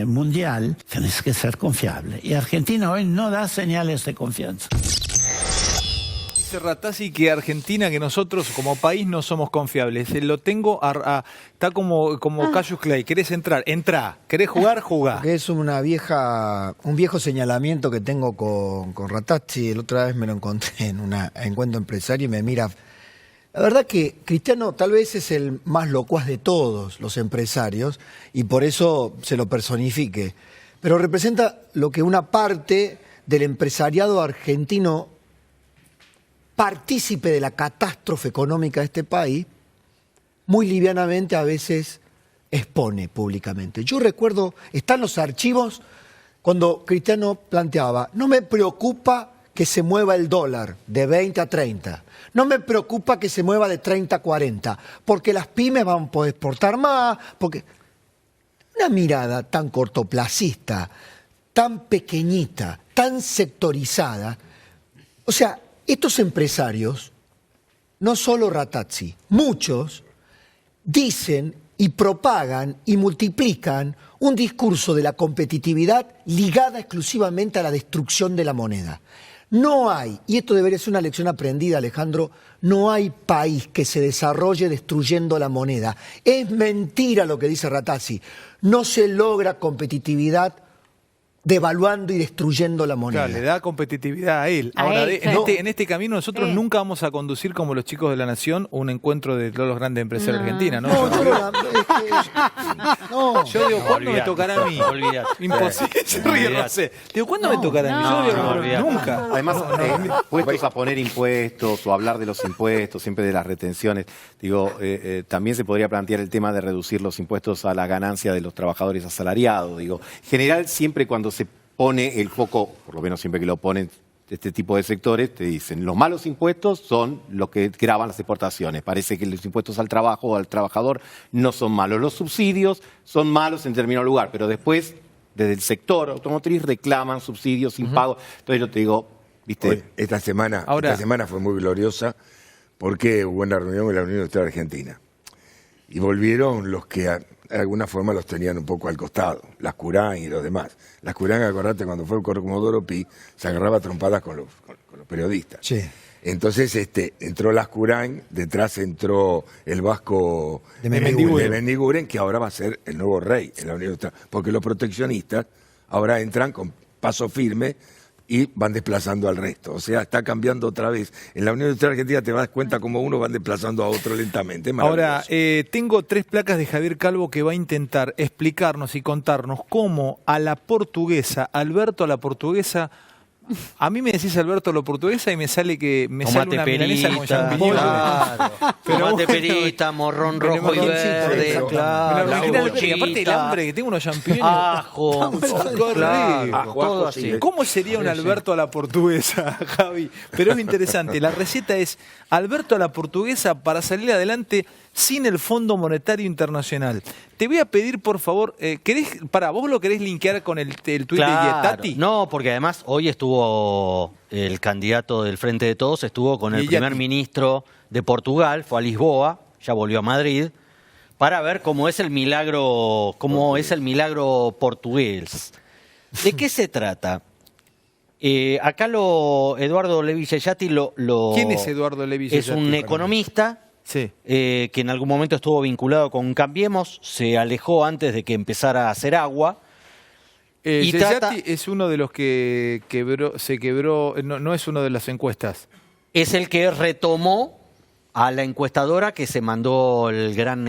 mundial, tenés que ser confiable. Y Argentina hoy no da señales de confianza. Dice Ratazzi que Argentina, que nosotros como país no somos confiables. Lo tengo, está como Cassius Clay. ¿Querés entrar? Entrá. ¿Querés jugar? Jugá. Es un viejo señalamiento que tengo con Ratazzi. La otra vez me lo encontré en un encuentro empresario y me mira. La verdad que Cristiano tal vez es el más locuaz de todos los empresarios y por eso se lo personifique. Pero representa lo que una parte del empresariado argentino, partícipe de la catástrofe económica de este país, muy livianamente a veces expone públicamente. Yo recuerdo, están los archivos cuando Cristiano planteaba, no me preocupa que se mueva el dólar de 20 a 30, no me preocupa que se mueva de 30 a 40, porque las pymes van a poder exportar más, porque una mirada tan cortoplacista, tan pequeñita, tan sectorizada, o sea, estos empresarios, no solo Ratazzi, muchos, dicen y propagan y multiplican un discurso de la competitividad ligada exclusivamente a la destrucción de la moneda. No hay, y esto debería ser una lección aprendida, Alejandro, no hay país que se desarrolle destruyendo la moneda. Es mentira lo que dice Ratazzi. No se logra competitividad devaluando y destruyendo la moneda. Claro, le da competitividad a él. A Ahora, él, en este camino nosotros nunca vamos a conducir como los chicos de la Nación un encuentro de todos los grandes empresarios de Argentina, ¿no? Yo digo, ¿cuándo me tocará a mí? Imposible. Se ríe, no sé. Digo, ¿cuándo me tocará a mí? Yo digo, nunca. Además, puestos a poner impuestos o hablar de los impuestos, siempre de las retenciones, digo, también se podría plantear el tema de reducir los impuestos a la ganancia de los trabajadores asalariados. Digo, en general, siempre cuando se pone el foco, por lo menos siempre que lo ponen este tipo de sectores, te dicen, los malos impuestos son los que gravan las exportaciones. Parece que los impuestos al trabajo o al trabajador no son malos. Los subsidios son malos en determinado lugar, pero después, desde el sector automotriz, reclaman subsidios sin pago. Entonces yo te digo, ¿viste? Hoy, esta semana fue muy gloriosa porque hubo una reunión en la Unión Industrial Argentina. Y volvieron los que de alguna forma los tenían un poco al costado, las Curán y los demás. Las Curán, acordate, cuando fue el Comodoro Pi, se agarraba a trompadas con los periodistas. Sí. Entonces entró las Curán, detrás entró el vasco de Mendiguren. de Mendiguren, que ahora va a ser el nuevo rey en la Unión Industrial. Porque los proteccionistas ahora entran con paso firme y van desplazando al resto. O sea, está cambiando otra vez. En la Unión Industrial Argentina te das cuenta cómo uno van desplazando a otro lentamente. Ahora, tengo 3 placas de Javier Calvo que va a intentar explicarnos y contarnos cómo a la portuguesa, Alberto a la portuguesa, a mí me decís Alberto a la portuguesa y me sale que me sale una milanesa con champiñones. Claro. Tomate perita, morrón rojo y verde, claro. Y aparte el hambre que tengo unos champiñones. Ajo, claro, todo así. ¿Cómo sería un Alberto a la portuguesa, Javi? Pero es interesante. La receta es Alberto a la portuguesa para salir adelante sin el Fondo Monetario Internacional. Te voy a pedir, por favor, ¿vos lo querés linkear con el tuit de Yetati? No, porque además hoy estuvo el candidato del Frente de Todos, estuvo con el primer ministro de Portugal, fue a Lisboa, ya volvió a Madrid, para ver cómo es el milagro portugués. ¿De qué se trata? Acá Eduardo Levi Yeyati ¿Quién es Eduardo Levi Yeyati? Es un economista. Sí. Que en algún momento estuvo vinculado con Cambiemos, se alejó antes de que empezara a hacer agua. Yeyati es uno de los que se quebró, no es uno de las encuestas. Es el que retomó a la encuestadora que se mandó el gran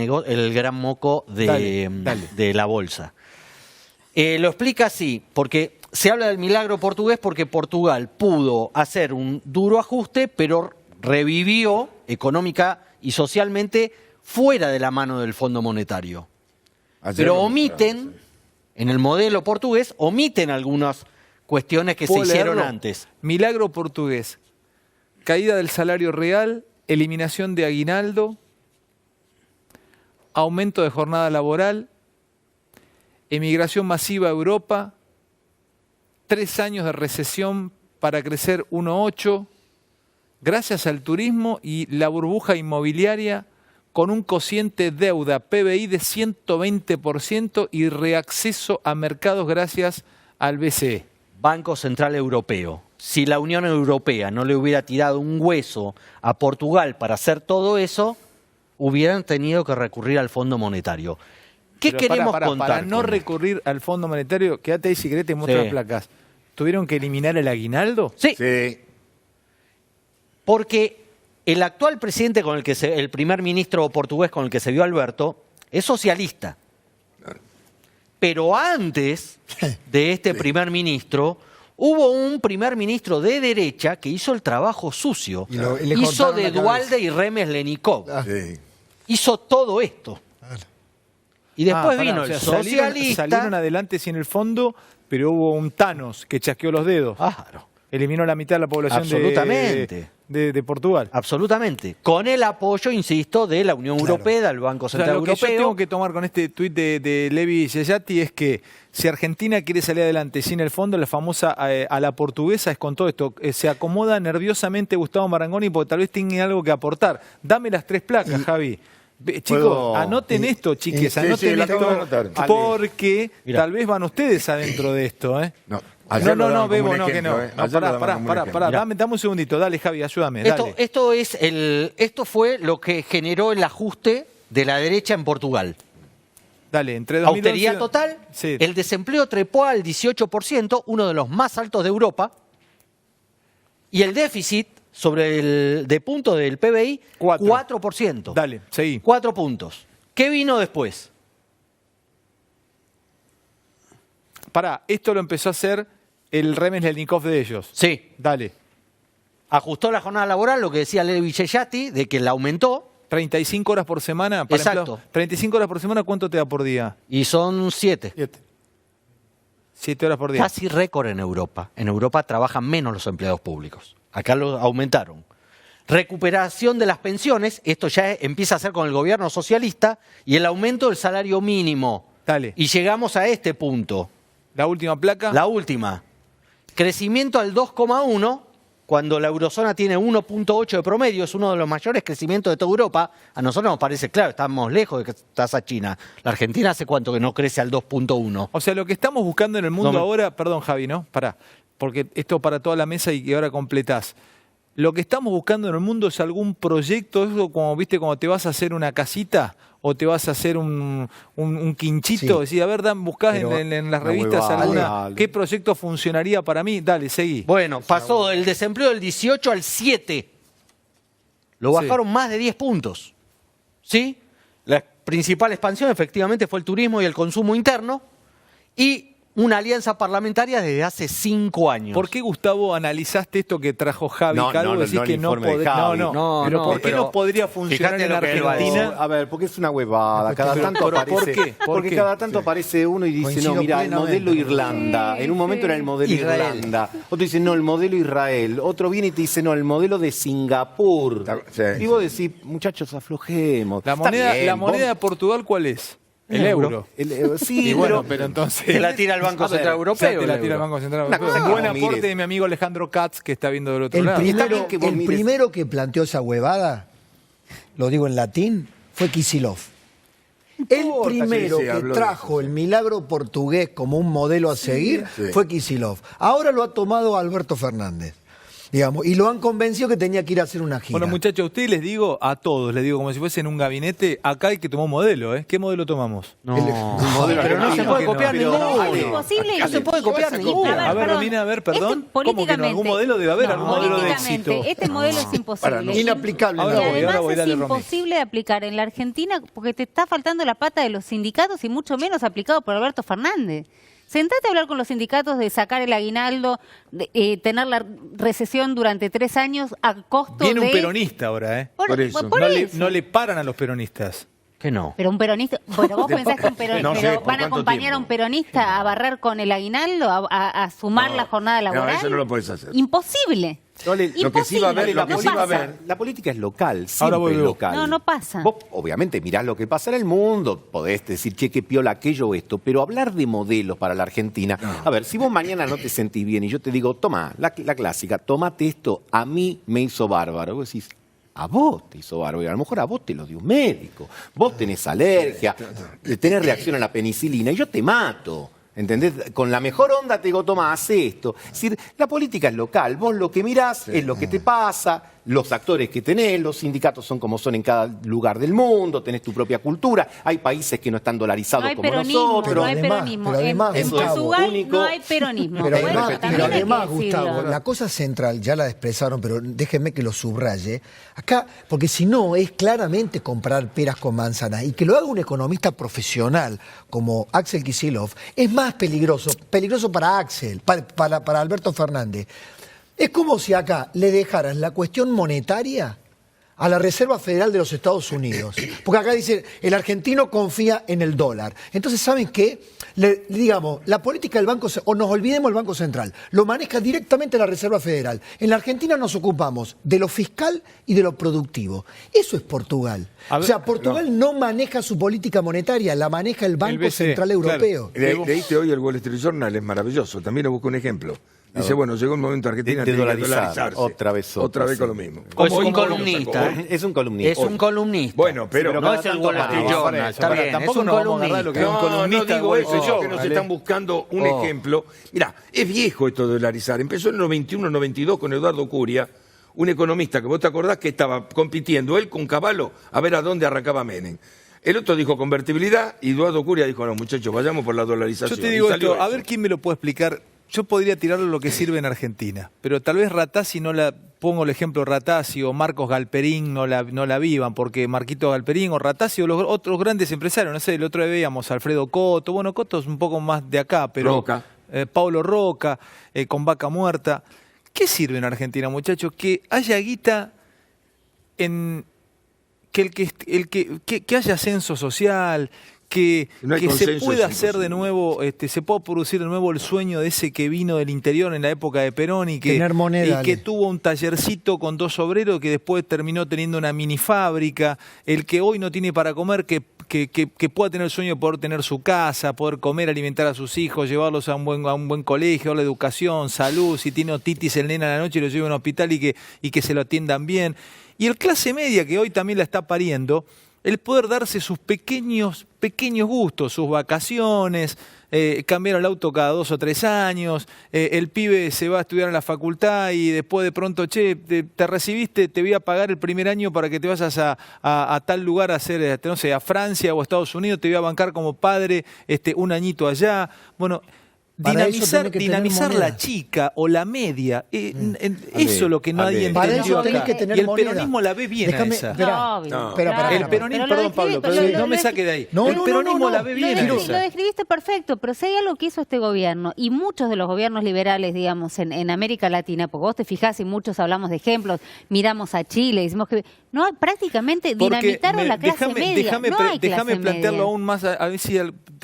moco de la bolsa. Lo explica así, porque se habla del milagro portugués porque Portugal pudo hacer un duro ajuste, pero revivió económica y socialmente fuera de la mano del Fondo Monetario. Pero omiten, en el modelo portugués, omiten algunas cuestiones que se hicieron antes. Milagro portugués, caída del salario real, eliminación de aguinaldo, aumento de jornada laboral, emigración masiva a Europa, 3 años de recesión para crecer 1,8%, gracias al turismo y la burbuja inmobiliaria con un cociente deuda PBI de 120% y reacceso a mercados gracias al BCE. Banco Central Europeo. Si la Unión Europea no le hubiera tirado un hueso a Portugal para hacer todo eso, hubieran tenido que recurrir al Fondo Monetario. ¿Qué queremos contar? Para no recurrir al Fondo Monetario, quédate ahí si querés, te muestro las placas. ¿Tuvieron que eliminar el aguinaldo? Sí. Porque el actual presidente el primer ministro portugués con el que se vio Alberto, es socialista. Pero antes de este primer ministro, hubo un primer ministro de derecha que hizo el trabajo sucio. Hizo de Duhalde y Remes Lenikov. Hizo todo esto. Y después vino el socialista. Salieron adelante sin el fondo, pero hubo un Thanos que chasqueó los dedos. Claro. Eliminó la mitad de la población de Portugal. Absolutamente. Con el apoyo, insisto, de la Unión Europea, del Banco Central Europeo. Lo que yo tengo que tomar con este tuit de Levi Yeyati es que si Argentina quiere salir adelante sin el fondo, la famosa a la portuguesa es con todo esto. Se acomoda nerviosamente Gustavo Marangoni porque tal vez tiene algo que aportar. Dame las 3 placas, Javi. Chicos, anoten esto, chiques, anoten esto, porque tal vez van ustedes adentro de esto, ¿eh? No, Bebo, no, que no. Pará, dame un segundito, dale, Javi, ayúdame. Esto fue lo que generó el ajuste de la derecha en Portugal. Dale, entre 2011... Austeridad total, Sí. el desempleo trepó al 18%, uno de los más altos de Europa, y el déficit sobre el de punto del PBI, 4%. Dale, seguí. 4 puntos. ¿Qué vino después? Pará, esto lo empezó a hacer el Remeslenikov de ellos. Sí. Dale. Ajustó la jornada laboral, lo que decía Levi Yeyati, de que la aumentó. 35 horas por semana. Para Exacto. empleados. 35 horas por semana, ¿cuánto te da por día? Y son 7. 7 horas por día. Casi récord en Europa. En Europa trabajan menos los empleados públicos. Acá lo aumentaron. Recuperación de las pensiones, esto ya empieza a ser con el gobierno socialista, y el aumento del salario mínimo. Dale. Y llegamos a este punto. La última placa. La última. Crecimiento al 2,1, cuando la eurozona tiene 1,8 de promedio, es uno de los mayores crecimientos de toda Europa. A nosotros nos parece, claro, estamos lejos de que tasa China. La Argentina hace cuánto que no crece al 2,1. O sea, lo que estamos buscando en el mundo No me- ahora, perdón Javi, ¿no? Pará, porque esto para toda la mesa y que ahora completás. Lo que estamos buscando en el mundo es algún proyecto, eso como viste cuando te vas a hacer una casita o te vas a hacer un quinchito, Sí. decir, a ver, buscás Pero en las una revistas huevada, alguna, dale. ¿qué proyecto funcionaría para mí? Dale, seguí. Bueno, pasó del desempleo del 18 al 7. Lo Sí. bajaron más de 10 puntos. ¿Sí? La principal expansión efectivamente fue el turismo y el consumo interno. Y una alianza parlamentaria desde hace 5 años. ¿Por qué, Gustavo, analizaste esto que trajo Javi No, Calvo? no, Decís no el que no informe de podría. Javi. No, pero no, ¿por qué pero no podría funcionar fíjate en lo que él va a Argentina? decir. A ver, porque es una huevada. Cada Pero, tanto ¿por aparece. qué? ¿Por Porque qué? cada tanto aparece uno y dice, Coincido no, mira, el plenamente. modelo Irlanda. En un momento era el modelo Israel. Irlanda. Otro dice, no, el modelo Israel. Otro viene y te dice, no, el modelo de Singapur. Sí. Y vos decís, muchachos, aflojemos. La Está moneda, bien, la vos- moneda de Portugal, ¿cuál es? El euro. Sí, Y bueno, pero entonces... Te la tira el Banco A ver, Central Europeo. Te la el tira el euro. Banco Central Una Europeo. cosa Un buen que aporte mires. de mi amigo Alejandro Katz, que está viendo del otro El lado. Está primero, bien que vos el mires. primero que planteó esa huevada, lo digo en latín, fue Kicillof. El importa, primero sí, que habló de trajo el milagro portugués como un modelo a seguir sí. fue Kicillof. Ahora lo ha tomado Alberto Fernández, digamos, y lo han convencido que tenía que ir a hacer una gira. Bueno, muchachos, a ustedes les digo, a todos, les digo, como si fuesen un gabinete, acá hay que tomar un modelo, ¿eh? ¿Qué modelo tomamos? No, modelo pero no se argentino, puede que no, copiar pero ninguno. dale. Es imposible. No se puede copiar ninguno. A ver, Romina, a ver, perdón. ¿Cómo que no? ¿Algún modelo debe haber? ¿Algún modelo de éxito? Políticamente, este modelo es imposible. Inaplicable. Ahora Y voy, además ahora voy, es dale, Romy. imposible de aplicar en la Argentina porque te está faltando la pata de los sindicatos y mucho menos aplicado por Alberto Fernández. Sentate a hablar con los sindicatos de sacar el aguinaldo, de, tener la recesión durante 3 años a costo Viene de... un peronista ahora, ¿eh? Por eso. por No eso. le paran a los peronistas. Que no. Pero un peronista, bueno, vos pensás que un peronista, No sé, pero ¿por van a cuánto acompañar a un tiempo? peronista a barrer con el aguinaldo, a sumar la jornada laboral. No, eso no lo podés hacer. Imposible. No le- Lo que sí va a haber, Imposible, lo que no sí va a pasa. haber. La política es local, Ahora siempre voy es yo. local. No, no pasa. Vos, obviamente, mirás lo que pasa en el mundo, podés decir, che, qué piola aquello o esto, pero hablar de modelos para la Argentina. A ver, si vos mañana no te sentís bien y yo te digo, toma, la clásica, tomate esto, a mí me hizo bárbaro. Vos decís, a vos te hizo bárbaro, y a lo mejor a vos te lo dio un médico. Vos tenés alergia, tenés reacción a la penicilina y yo te mato. ¿Entendés? Con la mejor onda te digo, toma, hace esto. Es decir, la política es local. Vos lo que mirás es lo que te pasa, los actores que tenés, los sindicatos son como son en cada lugar del mundo, tenés tu propia cultura. Hay países que no están dolarizados No hay como peronismo, nosotros. no hay peronismo. pero además, en eso es Portugal único. no hay peronismo. Pero Bueno, además, también hay que Gustavo, decirlo. la cosa central, ya la expresaron, pero déjenme que lo subraye. Acá, porque si no, es claramente comprar peras con manzanas. Y que lo haga un economista profesional como Axel Kicillof es más peligroso para Axel, para Alberto Fernández. Es como si acá le dejaran la cuestión monetaria a la Reserva Federal de los Estados Unidos. Porque acá dice, el argentino confía en el dólar. Entonces, ¿saben qué? Digamos, la política del Banco, o nos olvidemos del Banco Central, lo maneja directamente la Reserva Federal. En la Argentina nos ocupamos de lo fiscal y de lo productivo. Eso es Portugal. A ver, o sea, Portugal no maneja su política monetaria, la maneja el Banco BCE, Central Europeo. Leíste hoy el Wall Street Journal, es maravilloso. También le busco un ejemplo. Dice, bueno, llegó el momento Argentina De tiene que dolarizar. dolarizarse. Otra vez con lo sí. mismo. Es un Hoy columnista. lo sacó. Es un columnista. Es un columnista. Bueno, pero no cada es el tanto Wall Street aparece. Journal, está bien, Tampoco es un nos vamos a agarrar columnista. lo que es un No, columnista. no digo Wall eso, Street yo que nos Journal, están buscando un Oh. ejemplo. Mirá, es viejo esto de dolarizar. Empezó en el 91-92 con Eduardo Curia, un economista que vos te acordás que estaba compitiendo él con Cavallo a ver a dónde arrancaba Menem. El otro dijo convertibilidad y Eduardo Curia dijo, no, muchachos, vayamos por la dolarización. Yo te digo Y salió esto, a eso. ver quién me lo puede explicar. Yo podría tirarle lo que sirve en Argentina, pero tal vez Ratazzi no la... Pongo el ejemplo Ratazzi o Marcos Galperín no la vivan, porque Marquito Galperín o Ratazzi o los otros grandes empresarios, no sé, el otro día veíamos a Alfredo Coto, bueno, Coto es un poco más de acá, pero Roca. Paulo Roca, con Vaca Muerta. ¿Qué sirve en Argentina, muchachos? Que haya guita en... Que haya ascenso social, que No hay se consenso, pueda es hacer de nuevo, se pueda producir de nuevo el sueño de ese que vino del interior en la época de Perón y que, Tener moneda, y que Ale. tuvo un tallercito con 2 obreros que después terminó teniendo una mini fábrica, el que hoy no tiene para comer, que pueda tener el sueño de poder tener su casa, poder comer, alimentar a sus hijos, llevarlos a un buen colegio, darle educación, salud, si tiene otitis el nene a la noche lo lleva a un hospital y que se lo atiendan bien. Y el clase media, que hoy también la está pariendo, el poder darse sus pequeños gustos, sus vacaciones, cambiar el auto cada 2 o 3 años, el pibe se va a estudiar en la facultad y después de pronto, che, te recibiste, te voy a pagar el primer año para que te vayas a tal lugar a hacer, no sé, a Francia o a Estados Unidos, te voy a bancar como padre 1 añito allá. Bueno, Para eso tenés que tener dinamizar moneda. la chica o la media, eso es lo que nadie Para entendió eso tenés acá. que tener Y el moneda. peronismo la ve bien Déjame- a esa. esperá, Obvio. espera, El peronismo, Pero lo perdón Pablo, describí- pero lo- no lo me descri- saque de ahí. No, el no, peronismo no, la ve bien a Lo esa. describiste perfecto, pero si hay algo que hizo este gobierno y muchos de los gobiernos liberales, digamos, en América Latina, porque vos te fijás y muchos hablamos de ejemplos, miramos a Chile, decimos que no prácticamente dinamitaron la clase media. No hay déjame clase plantearlo media. aún más, a ver si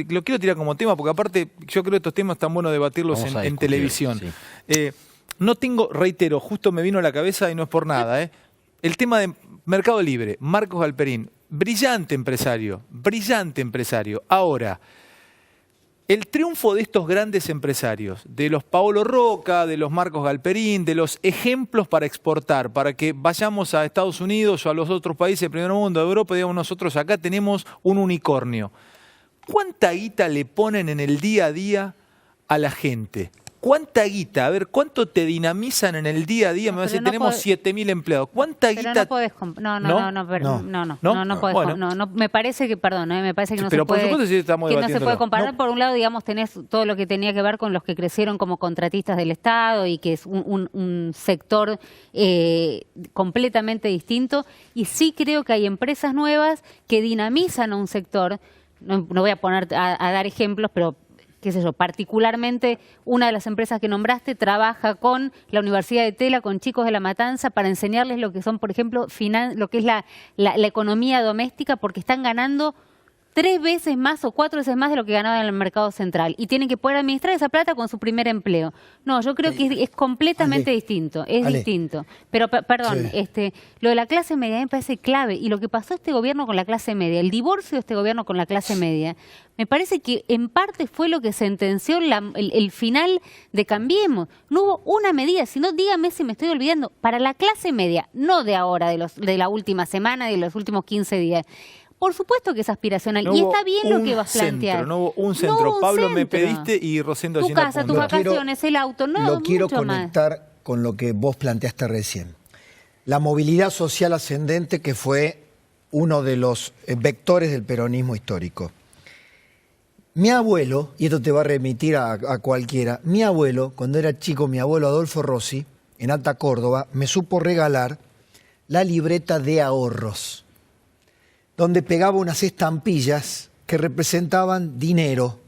lo quiero tirar como tema, porque aparte yo creo que estos temas están buenos debatirlos Vamos a en discutir, televisión. sí. No tengo, reitero, justo me vino a la cabeza y no es por nada, el tema de Mercado Libre, Marcos Galperín, brillante empresario. Ahora, el triunfo de estos grandes empresarios, de los Paolo Roca, de los Marcos Galperín, de los ejemplos para exportar, para que vayamos a Estados Unidos o a los otros países del primer mundo, de Europa, digamos nosotros acá tenemos un unicornio. ¿Cuánta guita le ponen en el día a día a la gente? ¿Cuánta guita? A ver, ¿cuánto te dinamizan en el día a día? Me va a decir, pero no tenemos podés- 7.000 empleados. ¿Cuánta Pero guita? no podés no podés me parece que, perdón, me parece que no Pero se por puede, supuesto sí estamos que no se debatiéndolo. puede comparar. No. Por un lado, digamos, tenés todo lo que tenía que ver con los que crecieron como contratistas del Estado y que es un sector completamente distinto. Y sí creo que hay empresas nuevas que dinamizan a un sector. No voy a poner a dar ejemplos, pero qué sé yo, particularmente una de las empresas que nombraste trabaja con la Universidad de Tela, con chicos de La Matanza, para enseñarles lo que son, por ejemplo, lo que es la economía doméstica, porque están ganando 3 veces más o 4 veces más de lo que ganaban en el mercado central y tienen que poder administrar esa plata con su primer empleo. No, yo creo que es completamente distinto, es Ale. distinto. Pero, perdón, Sí. lo de la clase media me parece clave y lo que pasó este gobierno con la clase media, el divorcio de este gobierno con la clase media, me parece que en parte fue lo que sentenció el final de Cambiemos. No hubo una medida, sino dígame si me estoy olvidando, para la clase media, no de ahora, de la última semana, de los últimos 15 días. Por supuesto que es aspiracional No y hubo está bien lo un que vas a plantear. centro, no hubo un centro. No hubo un Pablo, me centro. pediste y Rosendo Tu haciendo casa, tus apuntes. vacaciones, el auto, no, Lo quiero mucho más. conectar con lo que vos planteaste recién. La movilidad social ascendente, que fue uno de los vectores del peronismo histórico. Mi abuelo, y esto te va a remitir a cualquiera, mi abuelo, cuando era chico, mi abuelo Adolfo Rossi, en Alta Córdoba, me supo regalar la libreta de ahorros, donde pegaba unas estampillas que representaban dinero.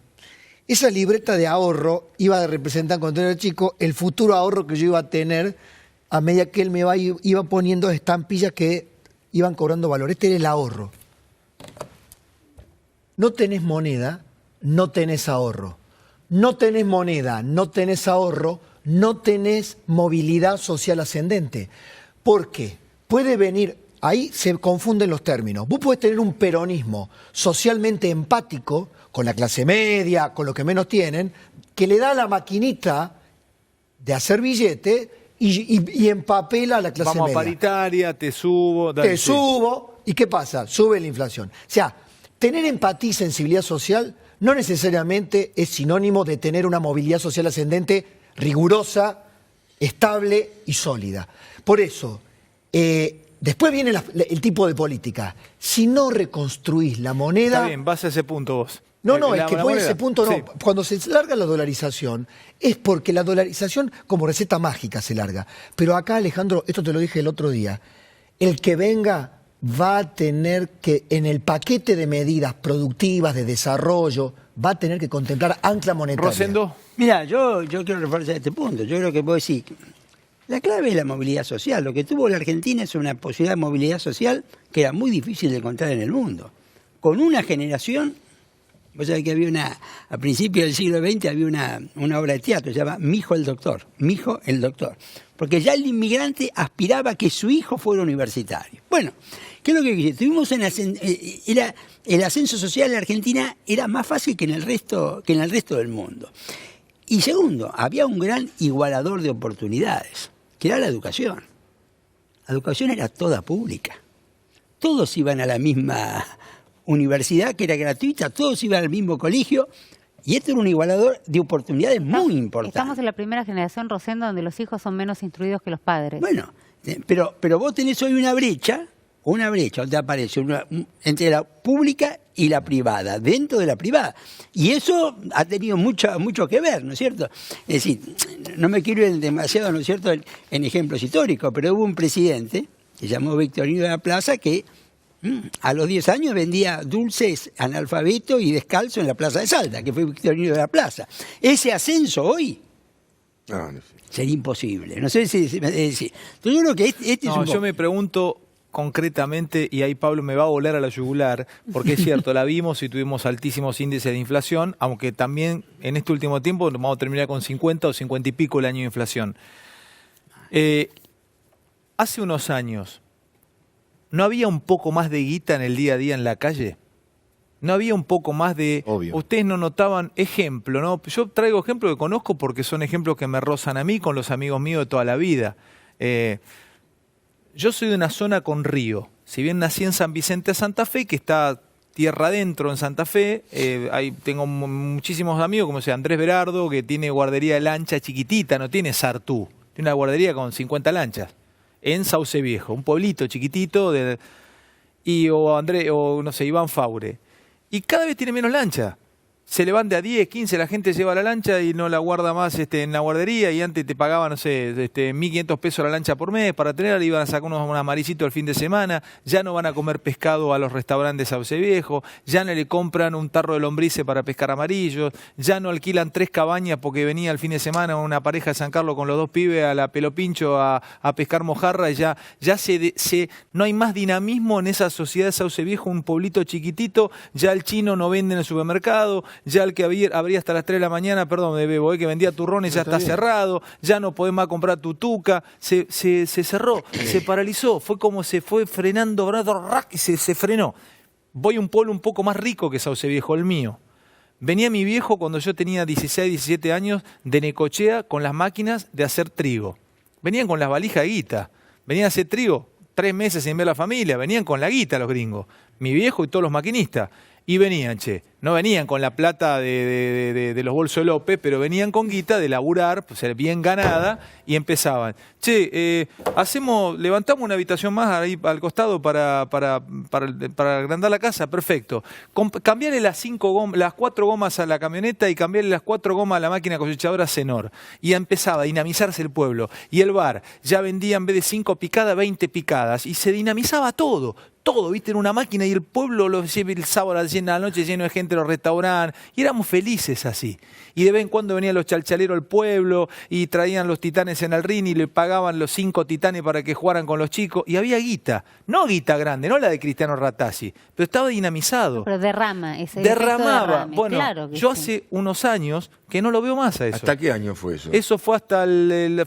Esa libreta de ahorro iba a representar, cuando era chico, el futuro ahorro que yo iba a tener a medida que él me iba poniendo estampillas que iban cobrando valor. Este era el ahorro. No tenés moneda, no tenés ahorro. No tenés moneda, no tenés ahorro, no tenés movilidad social ascendente. ¿Por qué? Puede venir, ahí se confunden los términos. Vos podés tener un peronismo socialmente empático con la clase media, con los que menos tienen, que le da la maquinita de hacer billete y empapela a la clase Vamos media. a paritaria, te subo. dale, Te sí. subo, ¿y qué pasa? Sube la inflación. O sea, tener empatía y sensibilidad social no necesariamente es sinónimo de tener una movilidad social ascendente rigurosa, estable y sólida. Por eso, Después viene el tipo de política. Si no reconstruís la moneda... Está bien, vas a ese punto vos. No, es que voy a ese punto, no. Sí. Cuando se larga la dolarización, es porque la dolarización como receta mágica se larga. Pero acá, Alejandro, esto te lo dije el otro día, el que venga va a tener que, en el paquete de medidas productivas, de desarrollo, va a tener que contemplar ancla monetaria. Rosendo. Mira, yo quiero reforzar este punto. Yo creo que vos decís, la clave es la movilidad social. Lo que tuvo la Argentina es una posibilidad de movilidad social que era muy difícil de encontrar en el mundo. Con una generación... Vos sabés que a principios del siglo XX había una obra de teatro, se llama Mi hijo el doctor, Mi hijo el doctor. Porque ya el inmigrante aspiraba a que su hijo fuera universitario. Bueno, ¿qué es lo que tuvimos el ascenso social en la Argentina era más fácil que en el resto del mundo. Y segundo, había un gran igualador de oportunidades, que era la educación. La educación era toda pública. Todos iban a la misma universidad, que era gratuita, todos iban al mismo colegio, y esto era un igualador de oportunidades muy importante. Estamos en la primera generación, Rosendo, donde los hijos son menos instruidos que los padres. Bueno, pero vos tenés hoy una brecha donde aparece entre la pública y la privada, dentro de la privada. Y eso ha tenido mucho que ver, ¿no es cierto? Es decir, no me quiero ir demasiado, ¿no es cierto?, en ejemplos históricos, pero hubo un presidente, que se llamó Victorino de la Plaza, que a los 10 años vendía dulces analfabeto y descalzo en la Plaza de Salta, que fue Victorino de la Plaza. Ese ascenso hoy sería imposible. No sé si... Entonces yo creo que este es un yo me pregunto concretamente, y ahí Pablo me va a volar a la yugular, porque es cierto, la vimos y tuvimos altísimos índices de inflación, aunque también en este último tiempo vamos a terminar con 50 o 50 y pico el año de inflación. Hace unos años, ¿no había un poco más de guita en el día a día en la calle? ¿No había un poco más de... Obvio. Ustedes no notaban ejemplo, ¿no? Yo traigo ejemplos que conozco porque son ejemplos que me rozan a mí con los amigos míos de toda la vida. Yo soy de una zona con río. Si bien nací en San Vicente de Santa Fe, que está tierra adentro en Santa Fe, ahí tengo muchísimos amigos, como sea Andrés Berardo, que tiene guardería de lancha chiquitita, no tiene Sartú, tiene una guardería con 50 lanchas. En Sauce Viejo, un pueblito chiquitito, o no sé, Iván Faure. Y cada vez tiene menos lancha. Se le van de a 10, 15, la gente lleva la lancha y no la guarda más en la guardería, y antes te pagaban, no sé, 1.500 pesos la lancha por mes para tenerla, iban a sacar unos amaricitos el fin de semana, ya no van a comer pescado a los restaurantes Sauce Viejo, ya no le compran un tarro de lombrices para pescar amarillos, ya no alquilan 3 cabañas porque venía el fin de semana una pareja de San Carlos con los 2 pibes a la Pelopincho a pescar mojarra, y ya no hay más dinamismo en esa sociedad de Sauce Viejo, un pueblito chiquitito, ya el chino no vende en el supermercado, ya el que abría hasta las 3 de la mañana, perdón, de Bebo, que vendía turrones ya está cerrado, ya no podés más comprar tutuca, se cerró, se paralizó, fue como se fue frenando, y se frenó. Voy a un pueblo un poco más rico que Sauce Viejo, el mío. Venía mi viejo cuando yo tenía 16, 17 años de Necochea con las máquinas de hacer trigo. Venían con las valijas de guita, venían a hacer trigo 3 meses sin ver a la familia, venían con la guita los gringos, mi viejo y todos los maquinistas. Y venían, no venían con la plata de los bolsos de López, pero venían con guita de laburar, pues bien ganada, y empezaban. Levantamos una habitación más ahí al costado para agrandar la casa, perfecto. Cambiarle las 4 gomas a la camioneta y cambiarle las 4 gomas a la máquina cosechadora Senor. Y empezaba a dinamizarse el pueblo. Y el bar, ya vendía en vez de 5 picadas, 20 picadas, y se dinamizaba todo, viste, en una máquina, y el pueblo el sábado a la noche lleno de gente en los restaurantes, y éramos felices así. Y de vez en cuando venían los chalchaleros al pueblo y traían los titanes en el ring y le pagaban los 5 titanes para que jugaran con los chicos, y había guita, no guita grande, no la de Cristiano Ratazzi, pero estaba dinamizado. Pero derramaba. Bueno, claro que yo hace unos años que no lo veo más a eso. ¿Hasta qué año fue eso? Eso fue hasta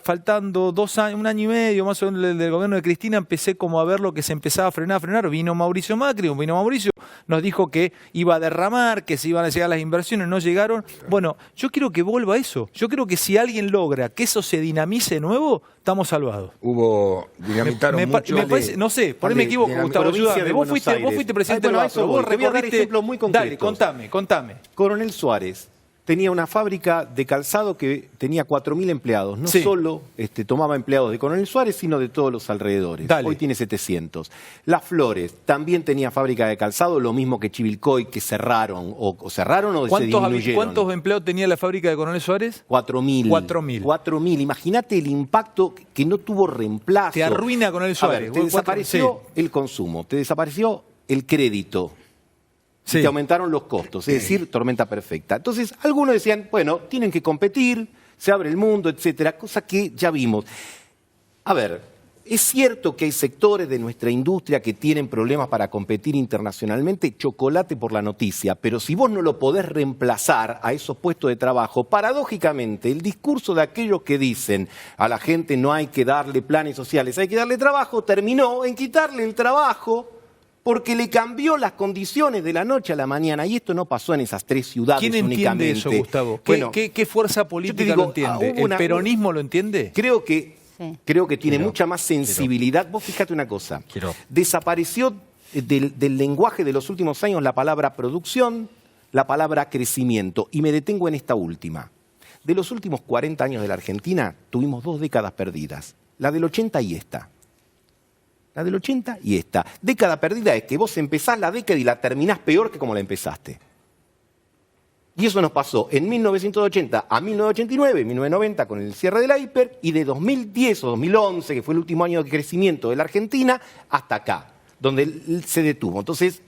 faltando 2 años, 1 año y medio más o menos del gobierno de Cristina, empecé como a ver lo que se empezaba a frenar. Vino Mauricio Macri, nos dijo que iba a derramar, que se iban a llegar las inversiones, no llegaron. Bueno, yo quiero que vuelva a eso. Yo creo que si alguien logra que eso se dinamice de nuevo, estamos salvados. Dinamitaron mucho. Me parece, no sé, por ahí me equivoco, Gustavo, ayúdame. Vos fuiste presidente del Banco, vos recorriste... ejemplo muy concreto. Dale, contame. Coronel Suárez tenía una fábrica de calzado que tenía 4.000 empleados. No solo tomaba empleados de Coronel Suárez, sino de todos los alrededores. Hoy tiene 700. Las Flores también tenía fábrica de calzado, lo mismo que Chivilcoy, que cerraron o se disminuyeron. ¿Cuántos empleados tenía la fábrica de Coronel Suárez? 4.000. 4.000. Imagínate el impacto que no tuvo reemplazo. Te arruina Coronel Suárez. Te desapareció el consumo, te desapareció el crédito. Sí. Te aumentaron los costos, es decir, tormenta perfecta. Entonces, algunos decían, bueno, tienen que competir, se abre el mundo, etcétera, cosa que ya vimos. A ver, es cierto que hay sectores de nuestra industria que tienen problemas para competir internacionalmente, chocolate por la noticia, pero si vos no lo podés reemplazar a esos puestos de trabajo, paradójicamente, el discurso de aquellos que dicen a la gente no hay que darle planes sociales, hay que darle trabajo, terminó en quitarle el trabajo, porque le cambió las condiciones de la noche a la mañana. Y esto no pasó en esas 3 ciudades únicamente. ¿Quién entiende eso, Gustavo? ¿Qué fuerza política lo entiende? ¿El peronismo lo entiende? Creo que tiene mucha más sensibilidad. Vos fíjate una cosa. Desapareció del lenguaje de los últimos años la palabra producción, la palabra crecimiento. Y me detengo en esta última. De los últimos 40 años de la Argentina, tuvimos 2 décadas perdidas. La del 80 y esta. La del 80 y esta. Década perdida es que vos empezás la década y la terminás peor que como la empezaste. Y eso nos pasó en 1980 a 1989, 1990 con el cierre de la hiper, y de 2010 o 2011, que fue el último año de crecimiento de la Argentina, hasta acá, donde se detuvo. Entonces,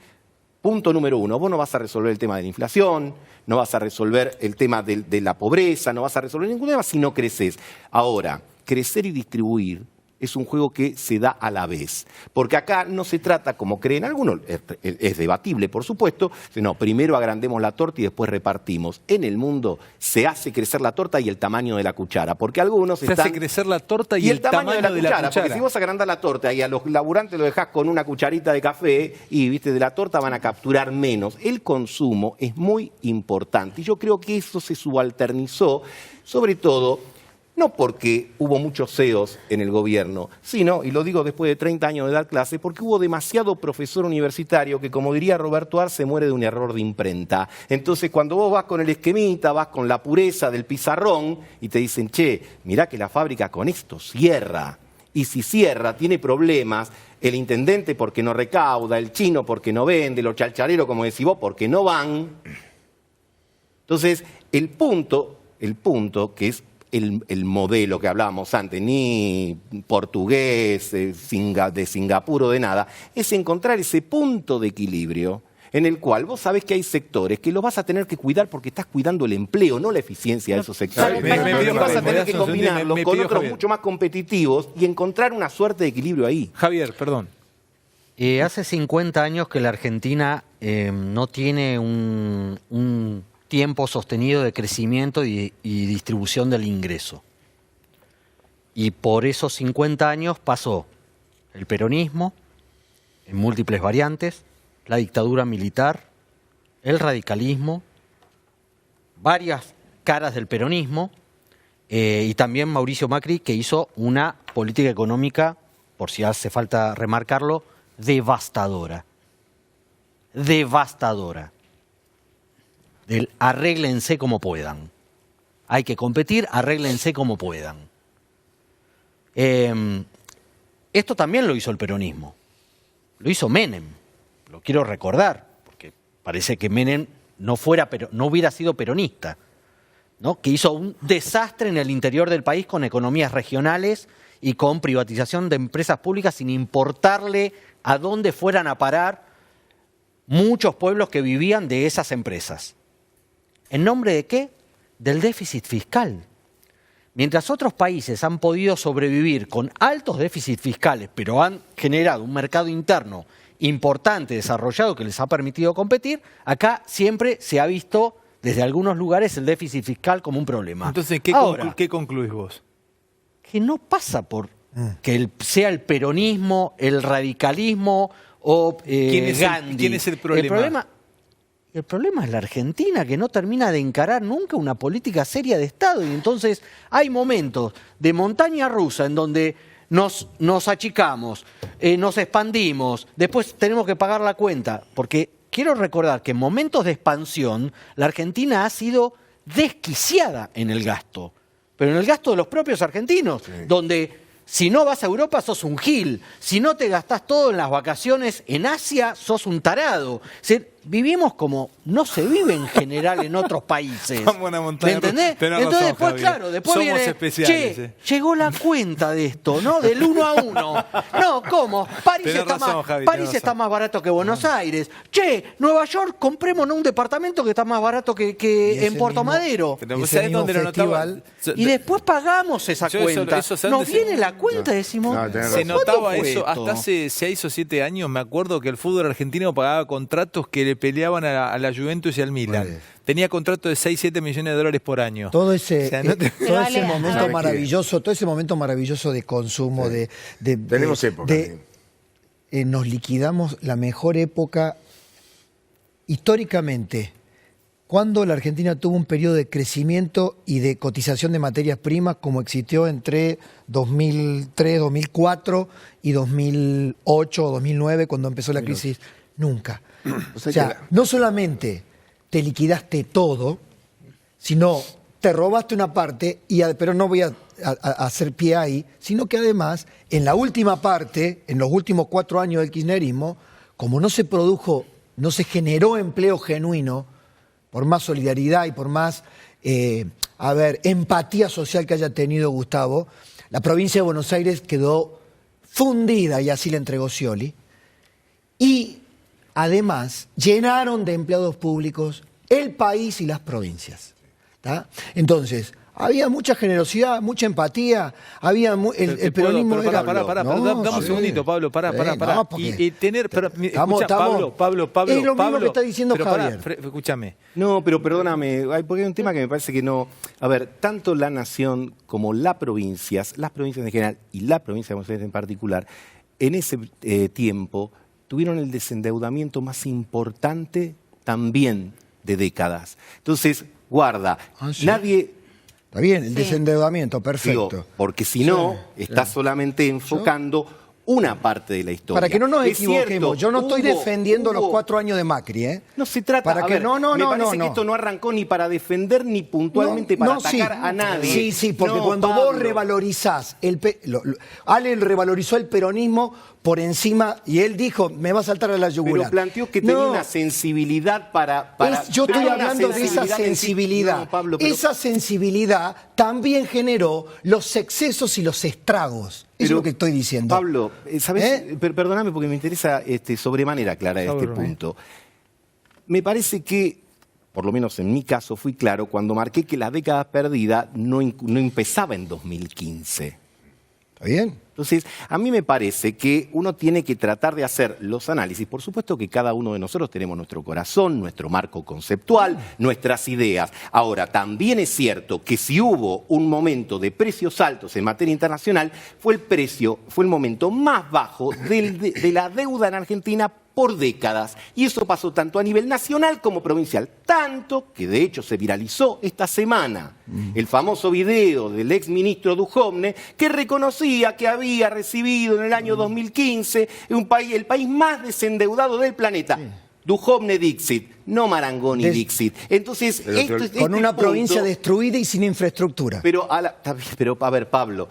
punto número 1, vos no vas a resolver el tema de la inflación, no vas a resolver el tema de la pobreza, no vas a resolver ningún tema si no creces. Ahora, crecer y distribuir es un juego que se da a la vez. Porque acá no se trata, como creen algunos, es debatible, por supuesto, no, primero agrandemos la torta y después repartimos. En el mundo se hace crecer la torta y el tamaño de la cuchara, porque algunos se hace crecer la torta y el tamaño de la cuchara. Porque si vos agrandás la torta y a los laburantes lo dejás con una cucharita de café y de la torta van a capturar menos. El consumo es muy importante y yo creo que eso se subalternizó, sobre todo no porque hubo muchos CEOs en el gobierno, sino, y lo digo después de 30 años de dar clase, porque hubo demasiado profesor universitario que, como diría Roberto Arce, muere de un error de imprenta. Entonces, cuando vos vas con el esquemita, vas con la pureza del pizarrón y te dicen, che, mirá que la fábrica con esto cierra. Y si cierra, tiene problemas, el intendente porque no recauda, el chino porque no vende, los chalchaleros, como decís vos, porque no van. Entonces, el punto que es el modelo que hablábamos antes, ni portugués, de Singapur o de nada, es encontrar ese punto de equilibrio en el cual vos sabés que hay sectores que los vas a tener que cuidar porque estás cuidando el empleo, no la eficiencia de esos sectores. Vas a tener que combinarlos con otros mucho más competitivos y encontrar una suerte de equilibrio ahí. Javier, perdón. Hace 50 años que la Argentina no tiene un tiempo sostenido de crecimiento y distribución del ingreso. Y por esos 50 años pasó el peronismo, en múltiples variantes, la dictadura militar, el radicalismo, varias caras del peronismo, y también Mauricio Macri, que hizo una política económica, por si hace falta remarcarlo, devastadora. Devastadora. Del arréglense como puedan. Hay que competir, arréglense como puedan. Esto también lo hizo el peronismo. Lo hizo Menem. Lo quiero recordar, porque parece que Menem no hubiera sido peronista, ¿no? Que hizo un desastre en el interior del país con economías regionales y con privatización de empresas públicas sin importarle a dónde fueran a parar muchos pueblos que vivían de esas empresas. ¿En nombre de qué? Del déficit fiscal. Mientras otros países han podido sobrevivir con altos déficits fiscales, pero han generado un mercado interno importante, desarrollado, que les ha permitido competir, acá siempre se ha visto desde algunos lugares el déficit fiscal como un problema. Entonces, ¿qué concluís vos? Que no pasa por que sea el peronismo, el radicalismo o Gandhi. ¿Quién es el problema? El problema es la Argentina, que no termina de encarar nunca una política seria de Estado. Y entonces hay momentos de montaña rusa en donde nos achicamos, nos expandimos, después tenemos que pagar la cuenta. Porque quiero recordar que en momentos de expansión, la Argentina ha sido desquiciada en el gasto, pero en el gasto de los propios argentinos, donde si no vas a Europa sos un gil, si no te gastás todo en las vacaciones en Asia sos un tarado. O sea, vivimos como no se vive en general en otros países. Vamos a una montaña. ¿Me entendés? Tenés Entonces razón, después, Javi. claro, después Somos viene, especiales, llegó la cuenta de esto, ¿no? Del 1 a 1. No, ¿cómo? París, Tenés está, razón, más, Javi, París tenés está razón. más barato que Buenos Aires. Che, Nueva York, comprémonos un departamento que está más barato que en Puerto Madero. Pero ¿sabés dónde lo notaba? Y después pagamos esa Yo eso- cuenta. eso, ¿sabes Nos dónde se- viene la cuenta y decimos, Se ¿cuándo notaba fue eso esto? hasta hace 6 o 7 años. Me acuerdo que el fútbol argentino pagaba contratos que le peleaban a la Juventus y al Milan. Tenía contratos de 6, 7 millones de dólares por año. Todo ese, O sea, no te- todo vale. ese momento ¿Sabes qué? maravilloso, todo ese momento maravilloso de consumo, Tenemos épocas. nos liquidamos la mejor época históricamente. Cuando la Argentina tuvo un periodo de crecimiento y de cotización de materias primas como existió entre 2003, 2004 y 2008 o 2009 cuando empezó la crisis. Nunca. O sea, no solamente te liquidaste todo, sino te robaste una parte, pero no voy a hacer pie ahí, sino que además, en la última parte, en los últimos 4 años del kirchnerismo, como no se produjo, no se generó empleo genuino, por más solidaridad y por más empatía social que haya tenido Gustavo, la provincia de Buenos Aires quedó fundida y así la entregó Scioli. Y además llenaron de empleados públicos el país y las provincias. ¿Tá? Entonces, había mucha generosidad, mucha empatía, había el peronismo era... Pará, dame un segundito, Pablo, pará. No, porque- Y tener... Estamos- Pablo, es lo mismo que está diciendo pero pará, Javier. Escúchame. No, pero perdóname, porque hay un tema que me parece que no... A ver, tanto la nación como las provincias en general y la provincia de Buenos Aires en particular, en ese tiempo tuvieron el desendeudamiento más importante también de décadas. Entonces, guarda, ¿sí? nadie... Está bien, el desendeudamiento, perfecto. Digo, porque si no, estás solamente enfocando una parte de la historia. Para que no nos Es equivoquemos, cierto, yo no estoy defendiendo los hubo- 4 años de Macri, ¿eh? No se trata, Para a que ver, me parece que esto no arrancó ni para defender ni puntualmente para atacar a nadie. Sí, porque No, cuando Pablo. vos revalorizás, Ale revalorizó el peronismo por encima y él dijo, me va a saltar a la yugular. Pero planteó que tenía una sensibilidad para yo pero estoy una hablando de esa en sí. sensibilidad. No, Pablo, pero- Esa sensibilidad también generó los excesos y los estragos. Eso es Pero, lo que estoy diciendo. Pablo, ¿sabes? Perdóname porque me interesa sobremanera aclarar este punto. Me parece que, por lo menos en mi caso, fui claro cuando marqué que la década perdida no empezaba en 2015. ¿Está bien? Entonces, a mí me parece que uno tiene que tratar de hacer los análisis. Por supuesto que cada uno de nosotros tenemos nuestro corazón, nuestro marco conceptual, nuestras ideas. Ahora, también es cierto que si hubo un momento de precios altos en materia internacional, fue el momento más bajo de la deuda en Argentina por décadas. Y eso pasó tanto a nivel nacional como provincial. Tanto que de hecho se viralizó esta semana el famoso video del ex ministro Duhovne que reconocía que había recibido en el año 2015 el país más desendeudado del planeta. Duhovne Dixit, no Marangoni Dixit. Entonces, con una provincia destruida y sin infraestructura. Pero a ver, Pablo,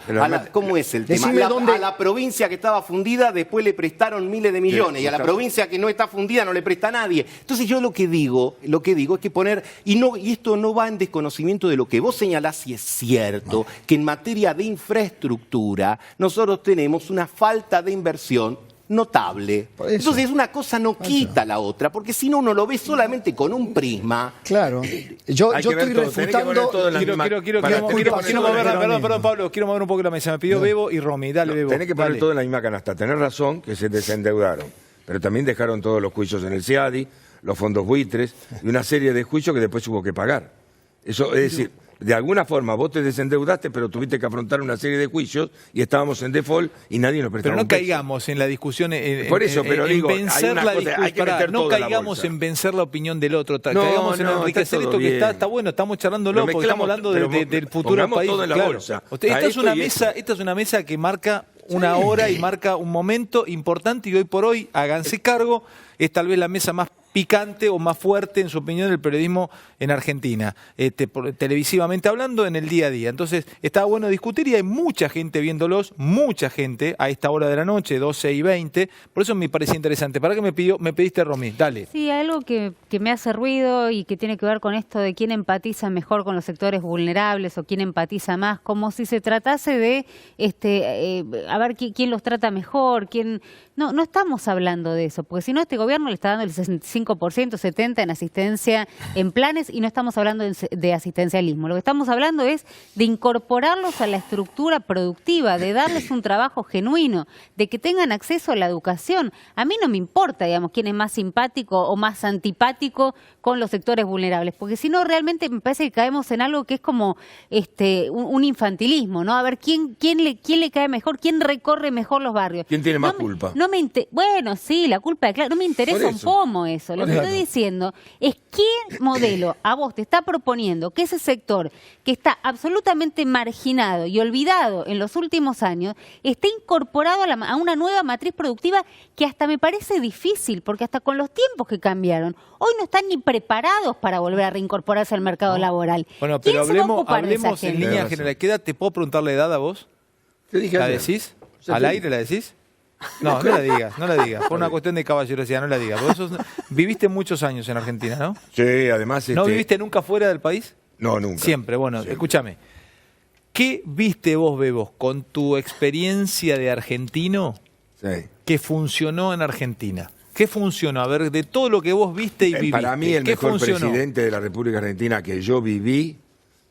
¿cómo es el tema? Decime dónde- A la provincia que estaba fundida después le prestaron miles de millones y a la provincia que no está fundida no le presta a nadie. Entonces yo lo que digo es que poner, y esto no va en desconocimiento de lo que vos señalás, y es cierto, que en materia de infraestructura nosotros tenemos una falta de inversión notable. Entonces una cosa no quita la otra, porque si no uno lo ve solamente con un prisma. Claro. Yo Hay que ver estoy todo, tenés que poner todo en la misma- Quiero para- mover, tenés que poner todo en la misma- perdón, Pablo, quiero mover un poco la mesa. Me pidió Bebo y Romy. Dale, Bebo. Tenés que poner dale. todo en la misma canasta. Tenés razón que se desendeudaron, pero también dejaron todos los juicios en el CIADI, los fondos buitres y una serie de juicios que después hubo que pagar. Eso es decir, de alguna forma vos te desendeudaste, pero tuviste que afrontar una serie de juicios y estábamos en default y nadie nos prestaba Pero no un peso. caigamos en la discusión, Por eso, pero en digo, hay vencer una la cosa, hay que discusión. meter No todo en la caigamos bolsa. en vencer la opinión del otro. No, Caigamos en no, enriquecer está esto todo que bien. está bueno, estamos charlándolo Pero porque mezclamos, estamos hablando pero del futuro del pongamos país. todo en la claro. bolsa. Esta es A una esto y mesa, esta es una mesa que marca una hora y marca un momento importante y hoy por hoy, háganse cargo, es tal vez la mesa más picante o más fuerte, en su opinión, el periodismo en Argentina, televisivamente hablando, en el día a día. Entonces, estaba bueno discutir y hay mucha gente viéndolos, mucha gente a esta hora de la noche, 12:20. Por eso me parecía interesante. ¿Para qué me pediste, Romy? Dale. Sí, algo que me hace ruido y que tiene que ver con esto de quién empatiza mejor con los sectores vulnerables o quién empatiza más, como si se tratase de a ver quién los trata mejor, quién... No estamos hablando de eso, porque si no, este gobierno le está dando el 65%, 70% en asistencia, en planes, y no estamos hablando de asistencialismo. Lo que estamos hablando es de incorporarlos a la estructura productiva, de darles un trabajo genuino, de que tengan acceso a la educación. A mí no me importa, digamos, quién es más simpático o más antipático con los sectores vulnerables, porque si no, realmente me parece que caemos en algo que es como un infantilismo, ¿no? A ver, ¿quién le cae mejor? ¿Quién recorre mejor los barrios? ¿Quién tiene más culpa? Bueno, sí, la culpa es clara. No me interesa un pomo eso. Lo que estoy diciendo es qué modelo a vos te está proponiendo que ese sector que está absolutamente marginado y olvidado en los últimos años esté incorporado a una nueva matriz productiva que hasta me parece difícil, porque hasta con los tiempos que cambiaron, hoy no están ni preparados para volver a reincorporarse al mercado laboral. Bueno, pero hablemos de en línea general. ¿Qué edad te puedo preguntar la edad a vos? ¿La decís? ¿Al aire la decís? No la digas. Por una cuestión de caballerosidad, no la digas. Vos viviste muchos años en Argentina, ¿no? Sí, además... ¿No viviste nunca fuera del país? No, nunca. Siempre, bueno, escúchame. ¿Qué viste vos, Bebo, con tu experiencia de argentino que funcionó en Argentina? ¿Qué funcionó? A ver, de todo lo que vos viste y viviste. Para mí el mejor presidente de la República Argentina que yo viví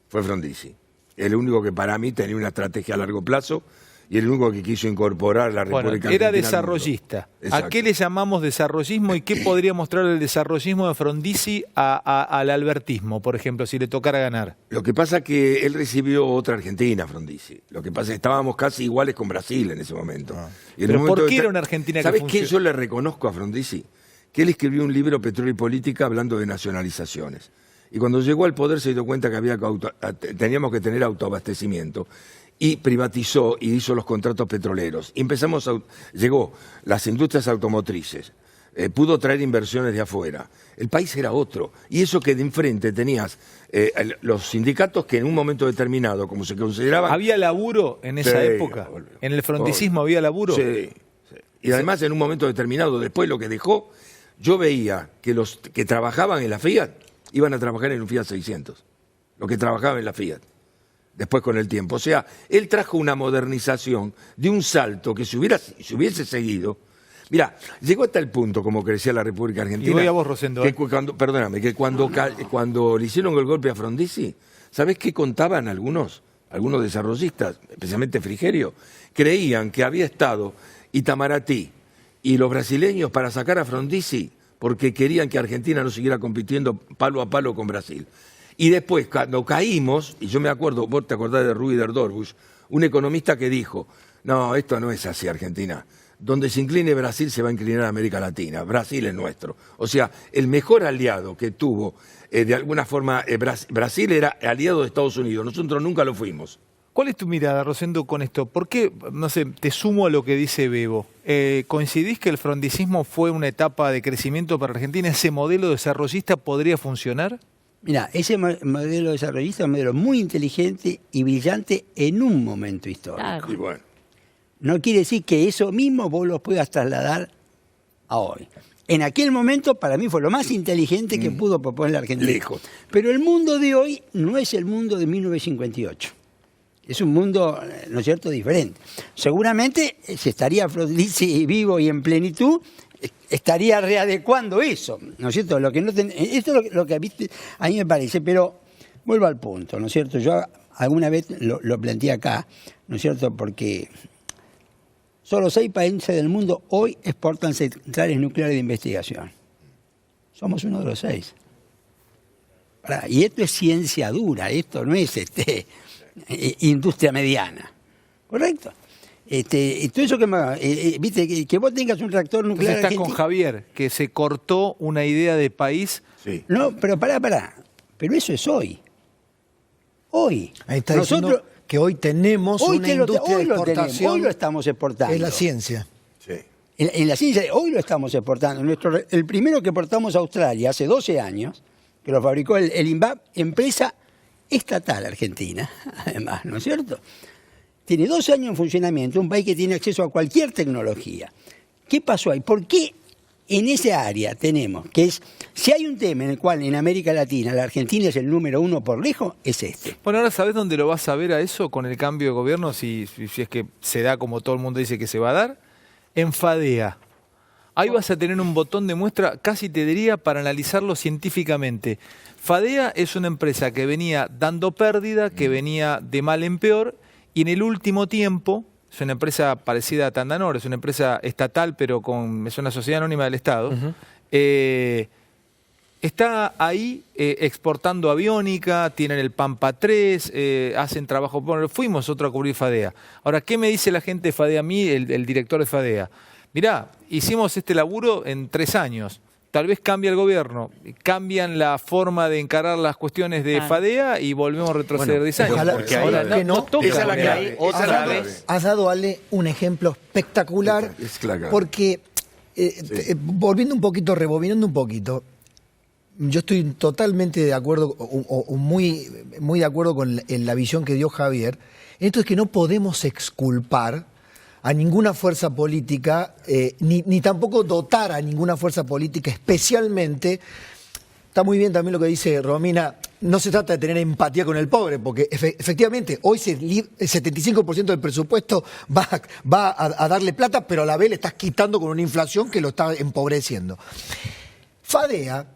fue Frondizi. El único que para mí tenía una estrategia a largo plazo y el único que quiso incorporar la República Argentina. Era desarrollista. ¿A qué le llamamos desarrollismo y qué podría mostrar el desarrollismo de Frondizi al albertismo, por ejemplo, si le tocara ganar? Lo que pasa es que él recibió otra Argentina, Frondizi. Lo que pasa es que estábamos casi iguales con Brasil en ese momento. Y ¿Pero por qué era una Argentina que ¿Sabés funcionó? qué yo le reconozco a Frondizi? Que él escribió un libro, Petróleo y Política, hablando de nacionalizaciones. Y cuando llegó al poder se dio cuenta que teníamos que tener autoabastecimiento. Y privatizó y hizo los contratos petroleros. Y llegó las industrias automotrices, pudo traer inversiones de afuera. El país era otro. Y eso que de enfrente tenías los sindicatos que en un momento determinado, como se consideraban... ¿Había laburo en esa época? ¿En el frondicismo había laburo? Sí. Y además en un momento determinado, después lo que dejó, yo veía que los que trabajaban en la Fiat iban a trabajar en un Fiat 600. Los que trabajaban en la Fiat. Después con el tiempo. O sea, él trajo una modernización de un salto que si hubiese seguido... Mirá, llegó hasta el punto, como crecía la República Argentina... Y voy a vos, Rosendo. Que cuando le hicieron el golpe a Frondizi, ¿sabés qué contaban algunos desarrollistas, especialmente Frigerio? Creían que había estado Itamaraty y los brasileños para sacar a Frondizi porque querían que Argentina no siguiera compitiendo palo a palo con Brasil. Y después, cuando caímos, y yo me acuerdo, vos te acordás de Ruider Dorbusch, un economista que dijo, no, esto no es así, Argentina. Donde se incline Brasil se va a inclinar América Latina. Brasil es nuestro. O sea, el mejor aliado que tuvo, de alguna forma, Brasil era aliado de Estados Unidos. Nosotros nunca lo fuimos. ¿Cuál es tu mirada, Rosendo, con esto? ¿Por qué, no sé, te sumo a lo que dice Bebo? ¿Coincidís que el frondicismo fue una etapa de crecimiento para Argentina? ¿Ese modelo desarrollista podría funcionar? Mira, ese modelo desarrollista es un modelo muy inteligente y brillante en un momento histórico. Claro. Y bueno. No quiere decir que eso mismo vos lo puedas trasladar a hoy. En aquel momento, para mí, fue lo más inteligente que pudo proponer la Argentina. Lejos. Pero el mundo de hoy no es el mundo de 1958. Es un mundo, ¿no es cierto?, diferente. Seguramente, si estaría Frondizi vivo y en plenitud, estaría readecuando eso, ¿no es cierto? Esto es lo que a mí me parece, pero vuelvo al punto, ¿no es cierto? Yo alguna vez lo planteé acá, ¿no es cierto? Porque solo 6 países del mundo hoy exportan centrales nucleares de investigación. Somos uno de los 6. Y esto es ciencia dura, esto no es industria mediana, ¿correcto? Todo eso viste, que vos tengas un reactor nuclear. Está con Javier, que se cortó una idea de país. Sí. No, pero pará. Pero eso es hoy. Hoy. Ahí está diciendo que hoy tenemos una industria de exportación. Hoy lo estamos exportando. Es la ciencia. Sí. En la ciencia, hoy lo estamos exportando. El primero que exportamos a Australia hace 12 años, que lo fabricó el INVAP, empresa estatal argentina, además, ¿no es cierto? Tiene 12 años en funcionamiento, un país que tiene acceso a cualquier tecnología. ¿Qué pasó ahí? ¿Por qué en esa área tenemos que es, si hay un tema en el cual en América Latina la Argentina es el número 1 por lejos, es este? Bueno, ahora ¿sabés dónde lo vas a ver a eso con el cambio de gobierno? Si es que se da como todo el mundo dice que se va a dar. En FADEA. Ahí vas a tener un botón de muestra, casi te diría, para analizarlo científicamente. FADEA es una empresa que venía dando pérdida, que venía de mal en peor, y en el último tiempo, es una empresa parecida a Tandanor, es una empresa estatal, pero es una sociedad anónima del Estado, está ahí exportando aviónica, tienen el Pampa 3, hacen trabajo. Bueno, fuimos nosotros a cubrir FADEA. Ahora, ¿qué me dice la gente de FADEA a mí, el director de FADEA? Mirá, hicimos este laburo en 3 años. Tal vez cambia el gobierno, cambian la forma de encarar las cuestiones de FADEA y volvemos a retroceder 10 años. Ojalá, Porque ahora no toca. Esa es la clave. Has dado, Ale, un ejemplo espectacular, Es la clave. porque, volviendo un poquito, rebobinando un poquito, yo estoy totalmente de acuerdo, o muy de acuerdo con la visión que dio Javier. Esto es que no podemos exculpar a ninguna fuerza política, ni tampoco dotar a ninguna fuerza política, especialmente, está muy bien también lo que dice Romina, no se trata de tener empatía con el pobre, porque efectivamente hoy el 75% del presupuesto va a darle plata, pero a la vez le estás quitando con una inflación que lo está empobreciendo. FADEA,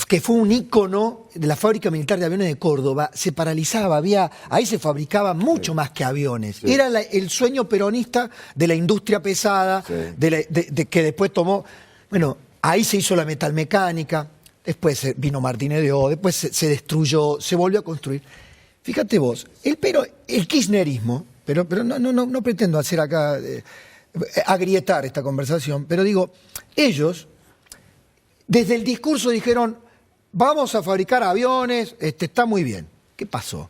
que fue un ícono de la fábrica militar de aviones de Córdoba, se paralizaba, ahí se fabricaba mucho más que aviones. Sí. Era el sueño peronista de la industria pesada, sí, de que después tomó. Bueno, ahí se hizo la metalmecánica, después vino Martínez de O, después se destruyó, se volvió a construir. Fíjate vos, el kirchnerismo, pero no pretendo hacer acá, agrietar esta conversación, pero digo, ellos desde el discurso dijeron, vamos a fabricar aviones, está muy bien. ¿Qué pasó?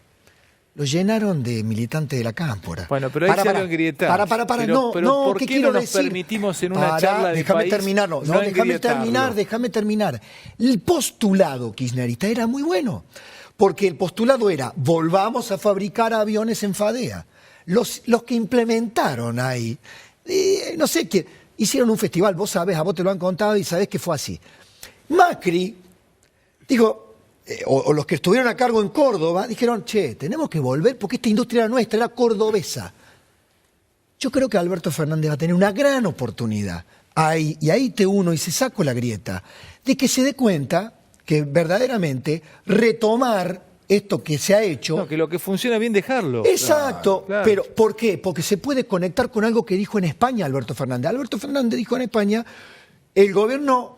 Lo llenaron de militantes de la cámpora. Bueno, pero ahí se lo grietar. Pero ¿por ¿qué qué no nos decir? permitimos en una charla de déjame país terminarlo. no Déjame terminar. El postulado kirchnerista era muy bueno, porque el postulado era, volvamos a fabricar aviones en FADEA. Los que implementaron ahí, no sé qué, hicieron un festival, vos sabés, a vos te lo han contado y sabés que fue así. Macri, digo, o los que estuvieron a cargo en Córdoba, dijeron, che, tenemos que volver porque esta industria era nuestra, era cordobesa. Yo creo que Alberto Fernández va a tener una gran oportunidad, y ahí te uno y se saco la grieta, de que se dé cuenta que verdaderamente retomar esto que se ha hecho. No, que lo que funciona bien dejarlo. Exacto, claro. Pero ¿por qué? Porque se puede conectar con algo que dijo en España Alberto Fernández. Alberto Fernández dijo en España, el gobierno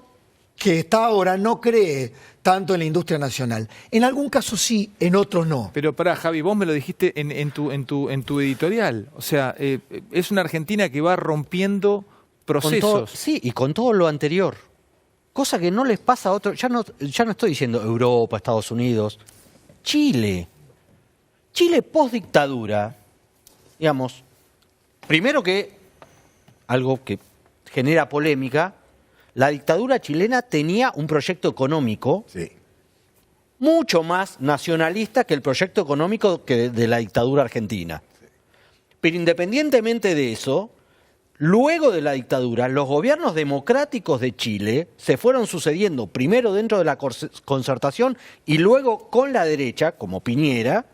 que está ahora no cree tanto en la industria nacional. En algún caso sí, en otros no. Pero pará, Javi, vos me lo dijiste en tu editorial. O sea, es una Argentina que va rompiendo procesos. Sí, y con todo lo anterior. Cosa que no les pasa a otros. Ya no estoy diciendo Europa, Estados Unidos. Chile post-dictadura, digamos, primero que algo que genera polémica, la dictadura chilena tenía un proyecto económico mucho más nacionalista que el proyecto económico de la dictadura argentina. Pero independientemente de eso, luego de la dictadura, los gobiernos democráticos de Chile se fueron sucediendo primero dentro de la concertación y luego con la derecha, como Piñera,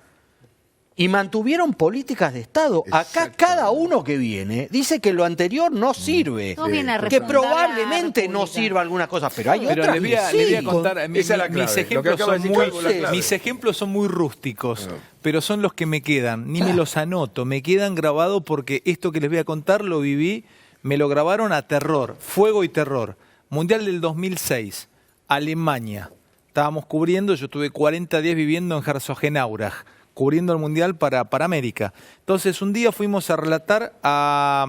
y mantuvieron políticas de Estado. Acá cada uno que viene dice que lo anterior no sirve, No viene a que refundar probablemente la no República. sirva algunas cosas, pero hay Pero otras le voy a que sí. contar, Esa es la clave. mis ejemplos son muy rústicos, pero son los que me quedan. Ni me los anoto, me quedan grabados porque esto que les voy a contar lo viví, me lo grabaron a terror, fuego y terror. Mundial del 2006, Alemania. Estábamos cubriendo, yo estuve 40 días viviendo en Herzogenaurach, cubriendo el Mundial para América. Entonces un día fuimos a relatar a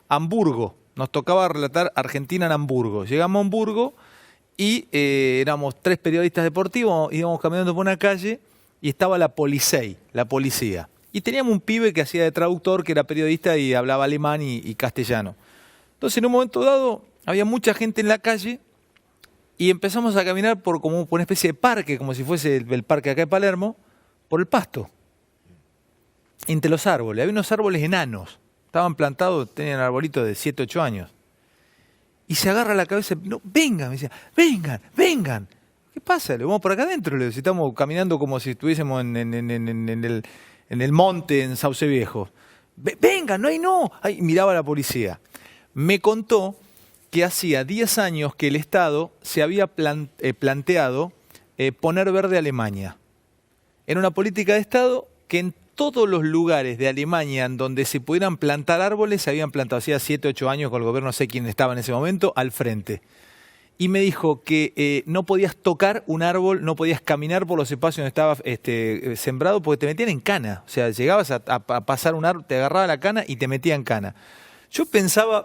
Hamburgo, nos tocaba relatar Argentina en Hamburgo. Llegamos a Hamburgo y éramos 3 periodistas deportivos, íbamos caminando por una calle y estaba la policía. Y teníamos un pibe que hacía de traductor, que era periodista y hablaba alemán y castellano. Entonces, en un momento dado, había mucha gente en la calle y empezamos a caminar por una especie de parque, como si fuese el parque acá de Palermo, por el pasto, entre los árboles. Había unos árboles enanos, estaban plantados, tenían arbolitos de 7, 8 años. Y se agarra la cabeza, no, vengan, me decía, vengan. ¿Qué pasa? Le vamos por acá adentro, le decía, estamos caminando como si estuviésemos en el monte, en Sauce Viejo. Vengan, no. Ay, miraba a la policía. Me contó que hacía 10 años que el Estado se había planteado poner verde a Alemania. Era una política de Estado que en todos los lugares de Alemania en donde se pudieran plantar árboles se habían plantado. Hacía 7, 8 años con el gobierno, no sé quién estaba en ese momento, al frente. Y me dijo que no podías tocar un árbol, no podías caminar por los espacios donde estaba sembrado porque te metían en cana. O sea, llegabas a pasar un árbol, te agarraba la cana y te metía en cana. Yo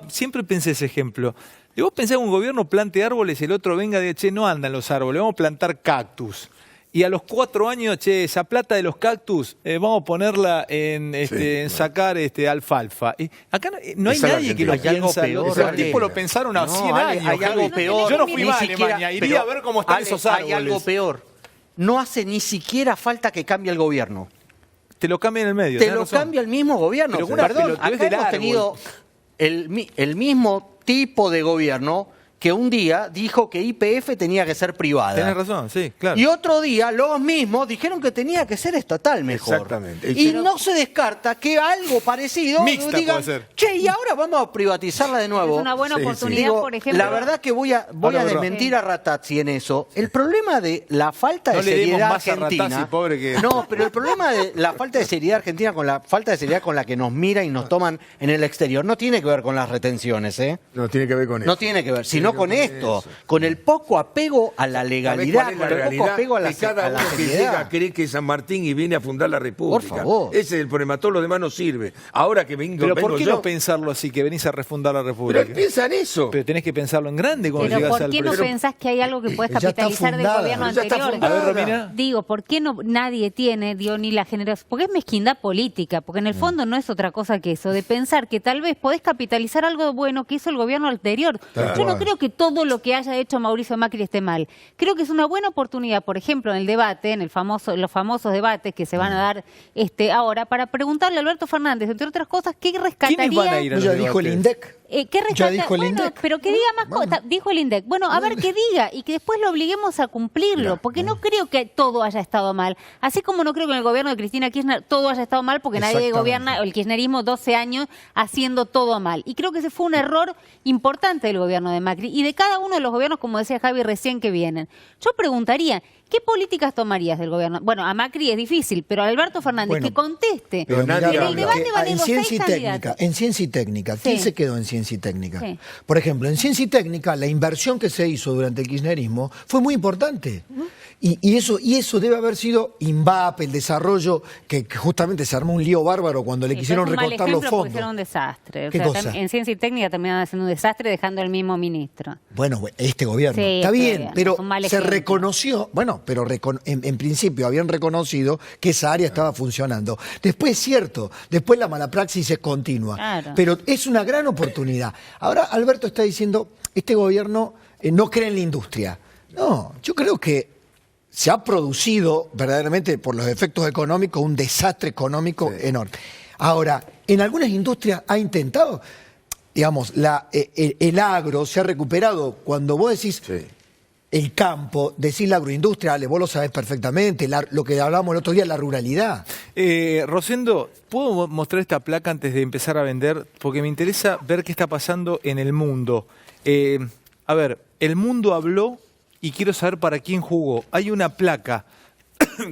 siempre pensé ese ejemplo. Y vos pensás que un gobierno plante árboles y el otro venga y diga, che, no andan los árboles, vamos a plantar cactus. Y a los 4 años, che, esa plata de los cactus, vamos a ponerla en sacar alfalfa. Y acá no hay nadie que lo piensa. Los tipos lo pensaron a 100 años. Hay algo peor. Yo no fui más a Alemania, iría a ver cómo están esos árboles. Hay algo peor. No hace ni siquiera falta que cambie el gobierno. Te lo cambia en el medio. Te lo cambia el mismo gobierno. Pero perdón, acá hemos tenido el mismo tipo de gobierno que un día dijo que YPF tenía que ser privada. Tenés razón, sí, claro. Y otro día los mismos dijeron que tenía que ser estatal mejor. Exactamente. Y no se descarta que algo parecido mixta digan, puede ser. che, y ahora vamos a privatizarla de nuevo. Es una buena oportunidad, por ejemplo. La verdad que voy a desmentir a Ratazzi en eso. El problema de la falta de seriedad argentina. No, pero el problema de la falta de seriedad argentina con la falta de seriedad con la que nos mira y nos toman en el exterior no tiene que ver con las retenciones, ¿eh? No tiene que ver con eso. No tiene que ver, sino con esto, con el poco apego a la legalidad, con el poco apego a la seriedad. Cada uno que llega cree que es San Martín y viene a fundar la República. Por favor. Ese es el problema, todo lo demás no sirve. Ahora que vengo Pero ¿por qué yo, no pensarlo así, que venís a refundar la República? Pero piensa en eso. Pero tenés que pensarlo en grande cuando Pero llegás ¿por al qué no pensás que hay algo que puedes Ya está capitalizar del fundada. gobierno Ya está anterior? fundada. A ver, Romina. Digo, ¿por qué no nadie tiene, ni la generación? Porque es mezquindad política, porque en el fondo no es otra cosa que eso, de pensar que tal vez podés capitalizar algo bueno que hizo el gobierno anterior. Yo no creo que todo lo que haya hecho Mauricio Macri esté mal. Creo que es una buena oportunidad, por ejemplo, en el debate, en los famosos debates que se van a dar ahora, para preguntarle a Alberto Fernández, entre otras cosas, ¿qué rescataría? ¿Quiénes van a ir a los Ya dijo el debates? INDEC. ¿Qué rescata? Ya dijo el Bueno, INDEC. pero que diga más cosas. Dijo el INDEC. Bueno, a ver qué diga y que después lo obliguemos a cumplirlo, porque no creo que todo haya estado mal. Así como no creo que en el gobierno de Cristina Kirchner todo haya estado mal, porque nadie Exactamente. gobierna, el kirchnerismo 12 años haciendo todo mal. Y creo que ese fue un error importante del gobierno de Macri y de cada uno de los gobiernos, como decía Javi recién, que vienen. Yo preguntaría, ¿qué políticas tomarías del gobierno? Bueno, a Macri es difícil, pero a Alberto Fernández, Bueno, que conteste. Pero Nadie mirá, en el habla. debate que van a ir en los 6 ciencia y técnica, candidatos. en ciencia y técnica, ¿quién Sí. se quedó en ciencia y técnica? Sí. Por ejemplo, en ciencia y técnica, la inversión que se hizo durante el kirchnerismo fue muy importante. Y eso debe haber sido INVAP, el desarrollo, que justamente se armó un lío bárbaro cuando le Sí, quisieron pero es un mal recortar los ejemplo porque fondos. era un desastre. O ¿Qué sea, cosa? En ciencia y técnica terminaron haciendo un desastre dejando el mismo ministro. Bueno, este gobierno. Sí, Está este bien, gobierno, pero es un mal se ejemplo. reconoció, bueno, pero en principio habían reconocido que esa área estaba funcionando. Después es cierto, después la mala praxis es continua. Claro. Pero es una gran oportunidad. Ahora Alberto está diciendo, este gobierno no cree en la industria. No, yo creo que se ha producido verdaderamente por los efectos económicos un desastre económico enorme. Ahora, en algunas industrias ha intentado, digamos, el agro se ha recuperado. Cuando vos decís el campo, decís la agroindustria, Ale, vos lo sabés perfectamente, lo que hablábamos el otro día, la ruralidad. Rosendo, ¿puedo mostrar esta placa antes de empezar a vender? Porque me interesa ver qué está pasando en el mundo. A ver, el mundo habló y quiero saber para quién jugó. Hay una placa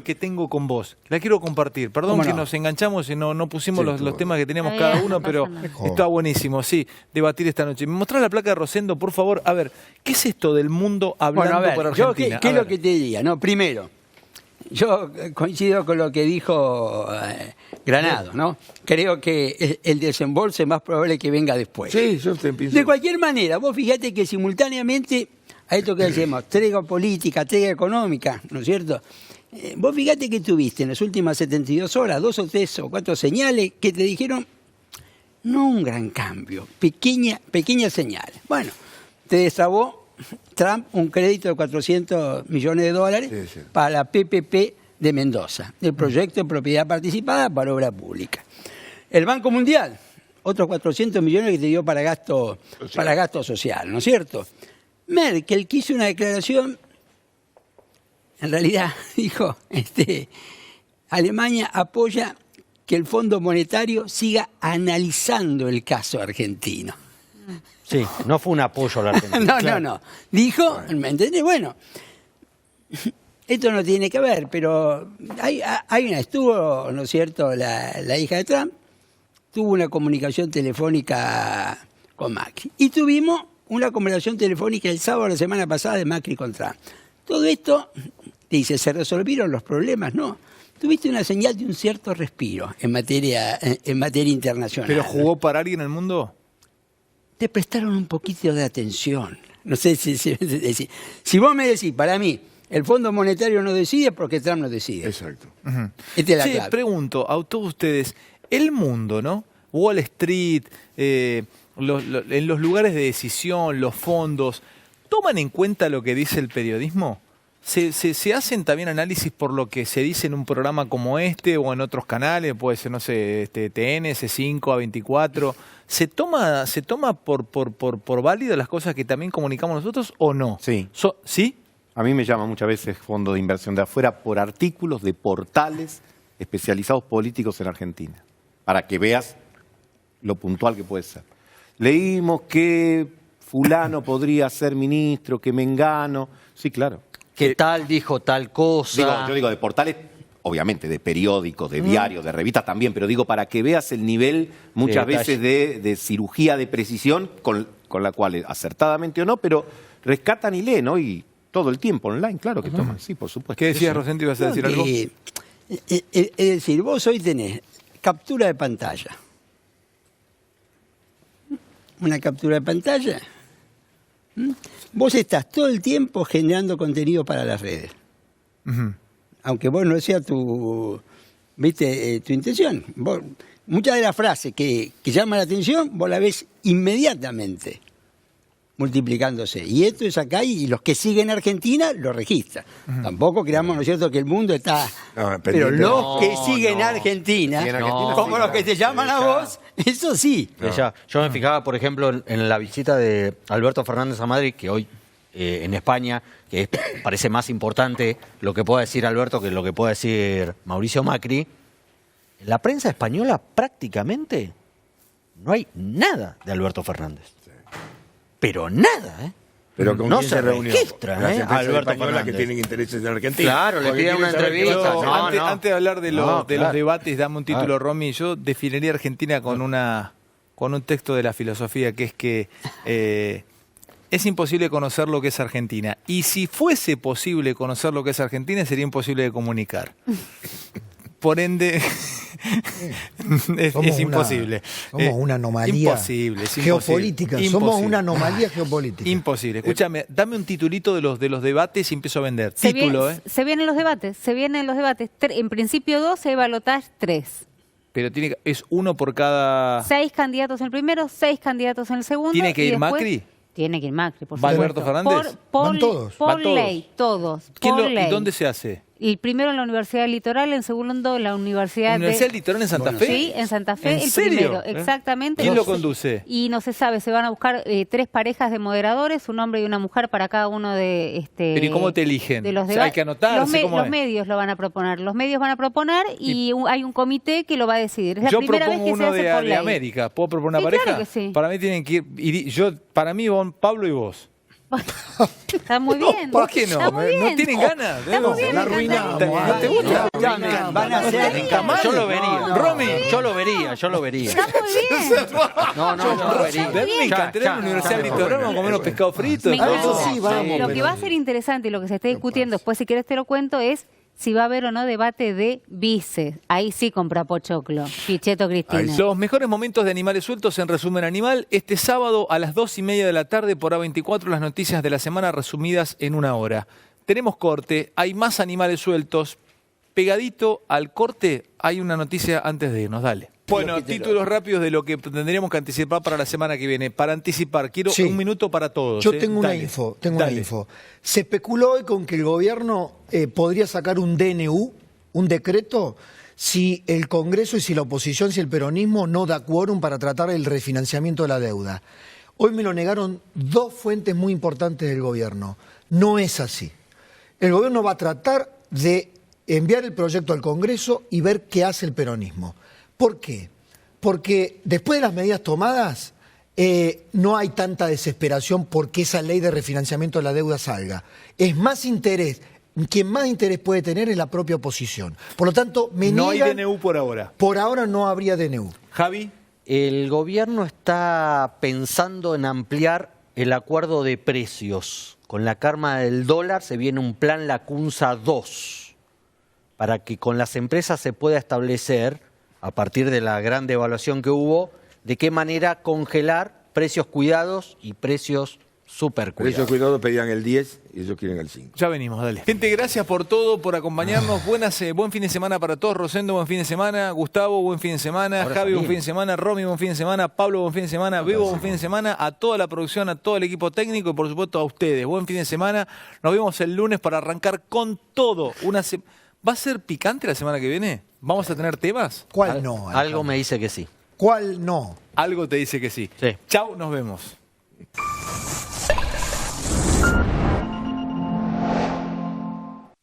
que tengo con vos, la quiero compartir. Perdón que nos enganchamos y no pusimos los temas que teníamos cada uno, pero está buenísimo, sí, debatir esta noche. ¿Me mostrás la placa de Rosendo, por favor? A ver, ¿qué es esto del mundo hablando Bueno, a ver, para yo Argentina? ¿qué es lo que te diría? No, primero, yo coincido con lo que dijo Granado, ¿no? Creo que el desembolso es más probable que venga después. Sí, yo te pienso. De cualquier manera, vos fíjate que simultáneamente a esto que decimos, trega política, trega económica, ¿no es cierto? Vos fíjate que tuviste en las últimas 72 horas 2 o 3 o 4 señales que te dijeron No un gran cambio, pequeña señal. Bueno, te destrabó Trump un crédito de $400 millones para la PPP de Mendoza, el proyecto de propiedad participada para obra pública. El Banco Mundial, otros 400 millones que te dio para gasto social, ¿no es cierto? Merkel, que hizo una declaración, en realidad dijo, Alemania apoya que el Fondo Monetario siga analizando el caso argentino. Sí, no fue un apoyo a la Argentina. No. Dijo, ¿me entendés? Bueno, esto no tiene que ver, pero estuvo, ¿no es cierto?, la hija de Trump, tuvo una comunicación telefónica con Macri. Y tuvimos una conversación telefónica el sábado de la semana pasada de Macri con Trump. Todo esto, dice, ¿se resolvieron los problemas? No. Tuviste una señal de un cierto respiro en materia internacional. ¿Pero jugó para alguien en el mundo? Te prestaron un poquito de atención. No sé si vos me decís, para mí, el Fondo Monetario no decide porque Trump no decide. Exacto. Esta es la clave. Pregunto a todos ustedes, el mundo, ¿no? Wall Street, en los lugares de decisión, los fondos, ¿toman en cuenta lo que dice el periodismo? ¿Se hacen también análisis por lo que se dice en un programa como este o en otros canales? Puede ser, no sé, TN, C5, A24. ¿Se toma por válidas las cosas que también comunicamos nosotros o no? Sí. ¿Sí? A mí me llama muchas veces fondos de inversión de afuera por artículos de portales especializados políticos en Argentina, para que veas lo puntual que puede ser. Leímos que fulano podría ser ministro, que Mengano. Sí, claro. ¿Qué tal dijo tal cosa? Yo digo de portales, obviamente, de periódicos, de diarios, de revistas también, pero digo para que veas el nivel muchas veces de cirugía de precisión con la cual, acertadamente o no, pero rescatan y leen, ¿no? Y todo el tiempo online, claro que toman, sí, por supuesto. ¿Qué decías, Rosenti? ¿Ibas a decir algo? Es decir, vos hoy tenés captura de pantalla. Una captura de pantalla. Vos estás todo el tiempo generando contenido para las redes. Aunque vos no sea tu intención. Muchas de las frases que llaman la atención, vos la ves inmediatamente multiplicándose. Y esto es acá, y los que siguen Argentina lo registran. Tampoco creamos, ¿no es cierto?, que el mundo está... pero los que siguen Argentina, como los que te llaman a vos, eso sí. Yo me fijaba, por ejemplo, en la visita de Alberto Fernández a Madrid, que hoy en España, que parece más importante lo que pueda decir Alberto que lo que pueda decir Mauricio Macri. En la prensa española prácticamente no hay nada de Alberto Fernández. Pero nada, ¿eh? Pero ¿con no quién se reunió? registra, Las empresas Alberto españolas Fernández. que tienen intereses en Argentina. Claro, le Porque piden una quieren saber qué entrevista. va a hacer. Antes de hablar de los claro. debates, dame un título, Romy. Yo definiría Argentina con un texto de la filosofía, que es que es imposible conocer lo que es Argentina. Y si fuese posible conocer lo que es Argentina, sería imposible de comunicar. Por ende, es imposible. Somos una anomalía imposible, geopolítica. Somos una anomalía geopolítica. Imposible. Escúchame, dame un titulito de los debates y empiezo a vender. Se vienen los debates. En principio 2, se balotage 3. Pero es uno por cada... 6 candidatos en el primero, 6 candidatos en el segundo. ¿Tiene que y ir después, Macri? Tiene que ir Macri, por ¿Va supuesto. Alberto Fernández? Van todos. Por ley, todos. ¿Y dónde se hace? El primero en la Universidad del Litoral, en segundo en la Universidad del Litoral en Santa Fe? Sí, en Santa Fe, ¿En el serio? primero, exactamente. ¿Quién lo conduce? Y no se sabe, se van a buscar 3 parejas de moderadores, un hombre y una mujer para cada uno de... ¿Pero y cómo te eligen? De los Hay que anotarse, los medios lo van a proponer. Los medios van a proponer y hay un comité que lo va a decidir. Es la primera vez que se hace por ley. de América. ¿Puedo proponer una pareja? Claro que sí. Para mí tienen que ir... Para mí van Pablo y vos. Está muy bien. ¿Por qué no? Está muy bien. ¿No tienen ganas? Está muy bien, la arruinamos. ¿No te gusta? Van a ser... Yo lo vería. Romy. Yo lo vería. Está muy bien. No, yo lo vería. Me encantaría en la Universidad del Litoral, vamos a comer unos pescados fritos. Me encanta. sí, vamos, Lo que va a ser interesante y lo que se está discutiendo, después si querés te lo cuento, es si va a haber o no debate de vices. Ahí sí compra Pochoclo. Pichetto Cristina. Los mejores momentos de Animales Sueltos en Resumen Animal. Este sábado a las 2:30 de la tarde por A24, las noticias de la semana resumidas en 1 hora. Tenemos corte, hay más Animales Sueltos. Pegadito al corte hay una noticia antes de irnos. Dale. Bueno, títulos rápidos de lo que tendríamos que anticipar para la semana que viene. Para anticipar, quiero Sí. un minuto para todos. Yo tengo una info, Se especuló hoy con que el gobierno podría sacar un DNU, un decreto, si el Congreso y si la oposición, si el peronismo no da quórum para tratar el refinanciamiento de la deuda. Hoy me lo negaron dos fuentes muy importantes del gobierno. No es así. El gobierno va a tratar de enviar el proyecto al Congreso y ver qué hace el peronismo. ¿Por qué? Porque después de las medidas tomadas, no hay tanta desesperación porque esa ley de refinanciamiento de la deuda salga. Es más interés, quien más interés puede tener es la propia oposición. Por lo tanto, no hay DNU por ahora. Por ahora no habría DNU. Javi. El gobierno está pensando en ampliar el acuerdo de precios. Con la calma del dólar se viene un plan Lacunza 2 para que con las empresas se pueda establecer, a partir de la gran devaluación que hubo, de qué manera congelar precios cuidados y precios super cuidados. Precios cuidados pedían el 10 y ellos quieren el 5. Ya venimos, dale. Gente, gracias por todo, por acompañarnos. Buen fin de semana para todos. Rosendo, buen fin de semana. Gustavo, buen fin de semana. Ahora Javi, buen salimos. fin de semana. Romy, buen fin de semana. Pablo, buen fin de semana. Bebo, buen fin de semana. A toda la producción, a todo el equipo técnico y por supuesto a ustedes. Buen fin de semana. Nos vemos el lunes para arrancar con todo. ¿Va a ser picante la semana que viene? ¿Vamos a tener temas? ¿Cuál no? Algo me dice que sí. ¿Cuál no? Algo te dice que sí. Sí. Chau, nos vemos.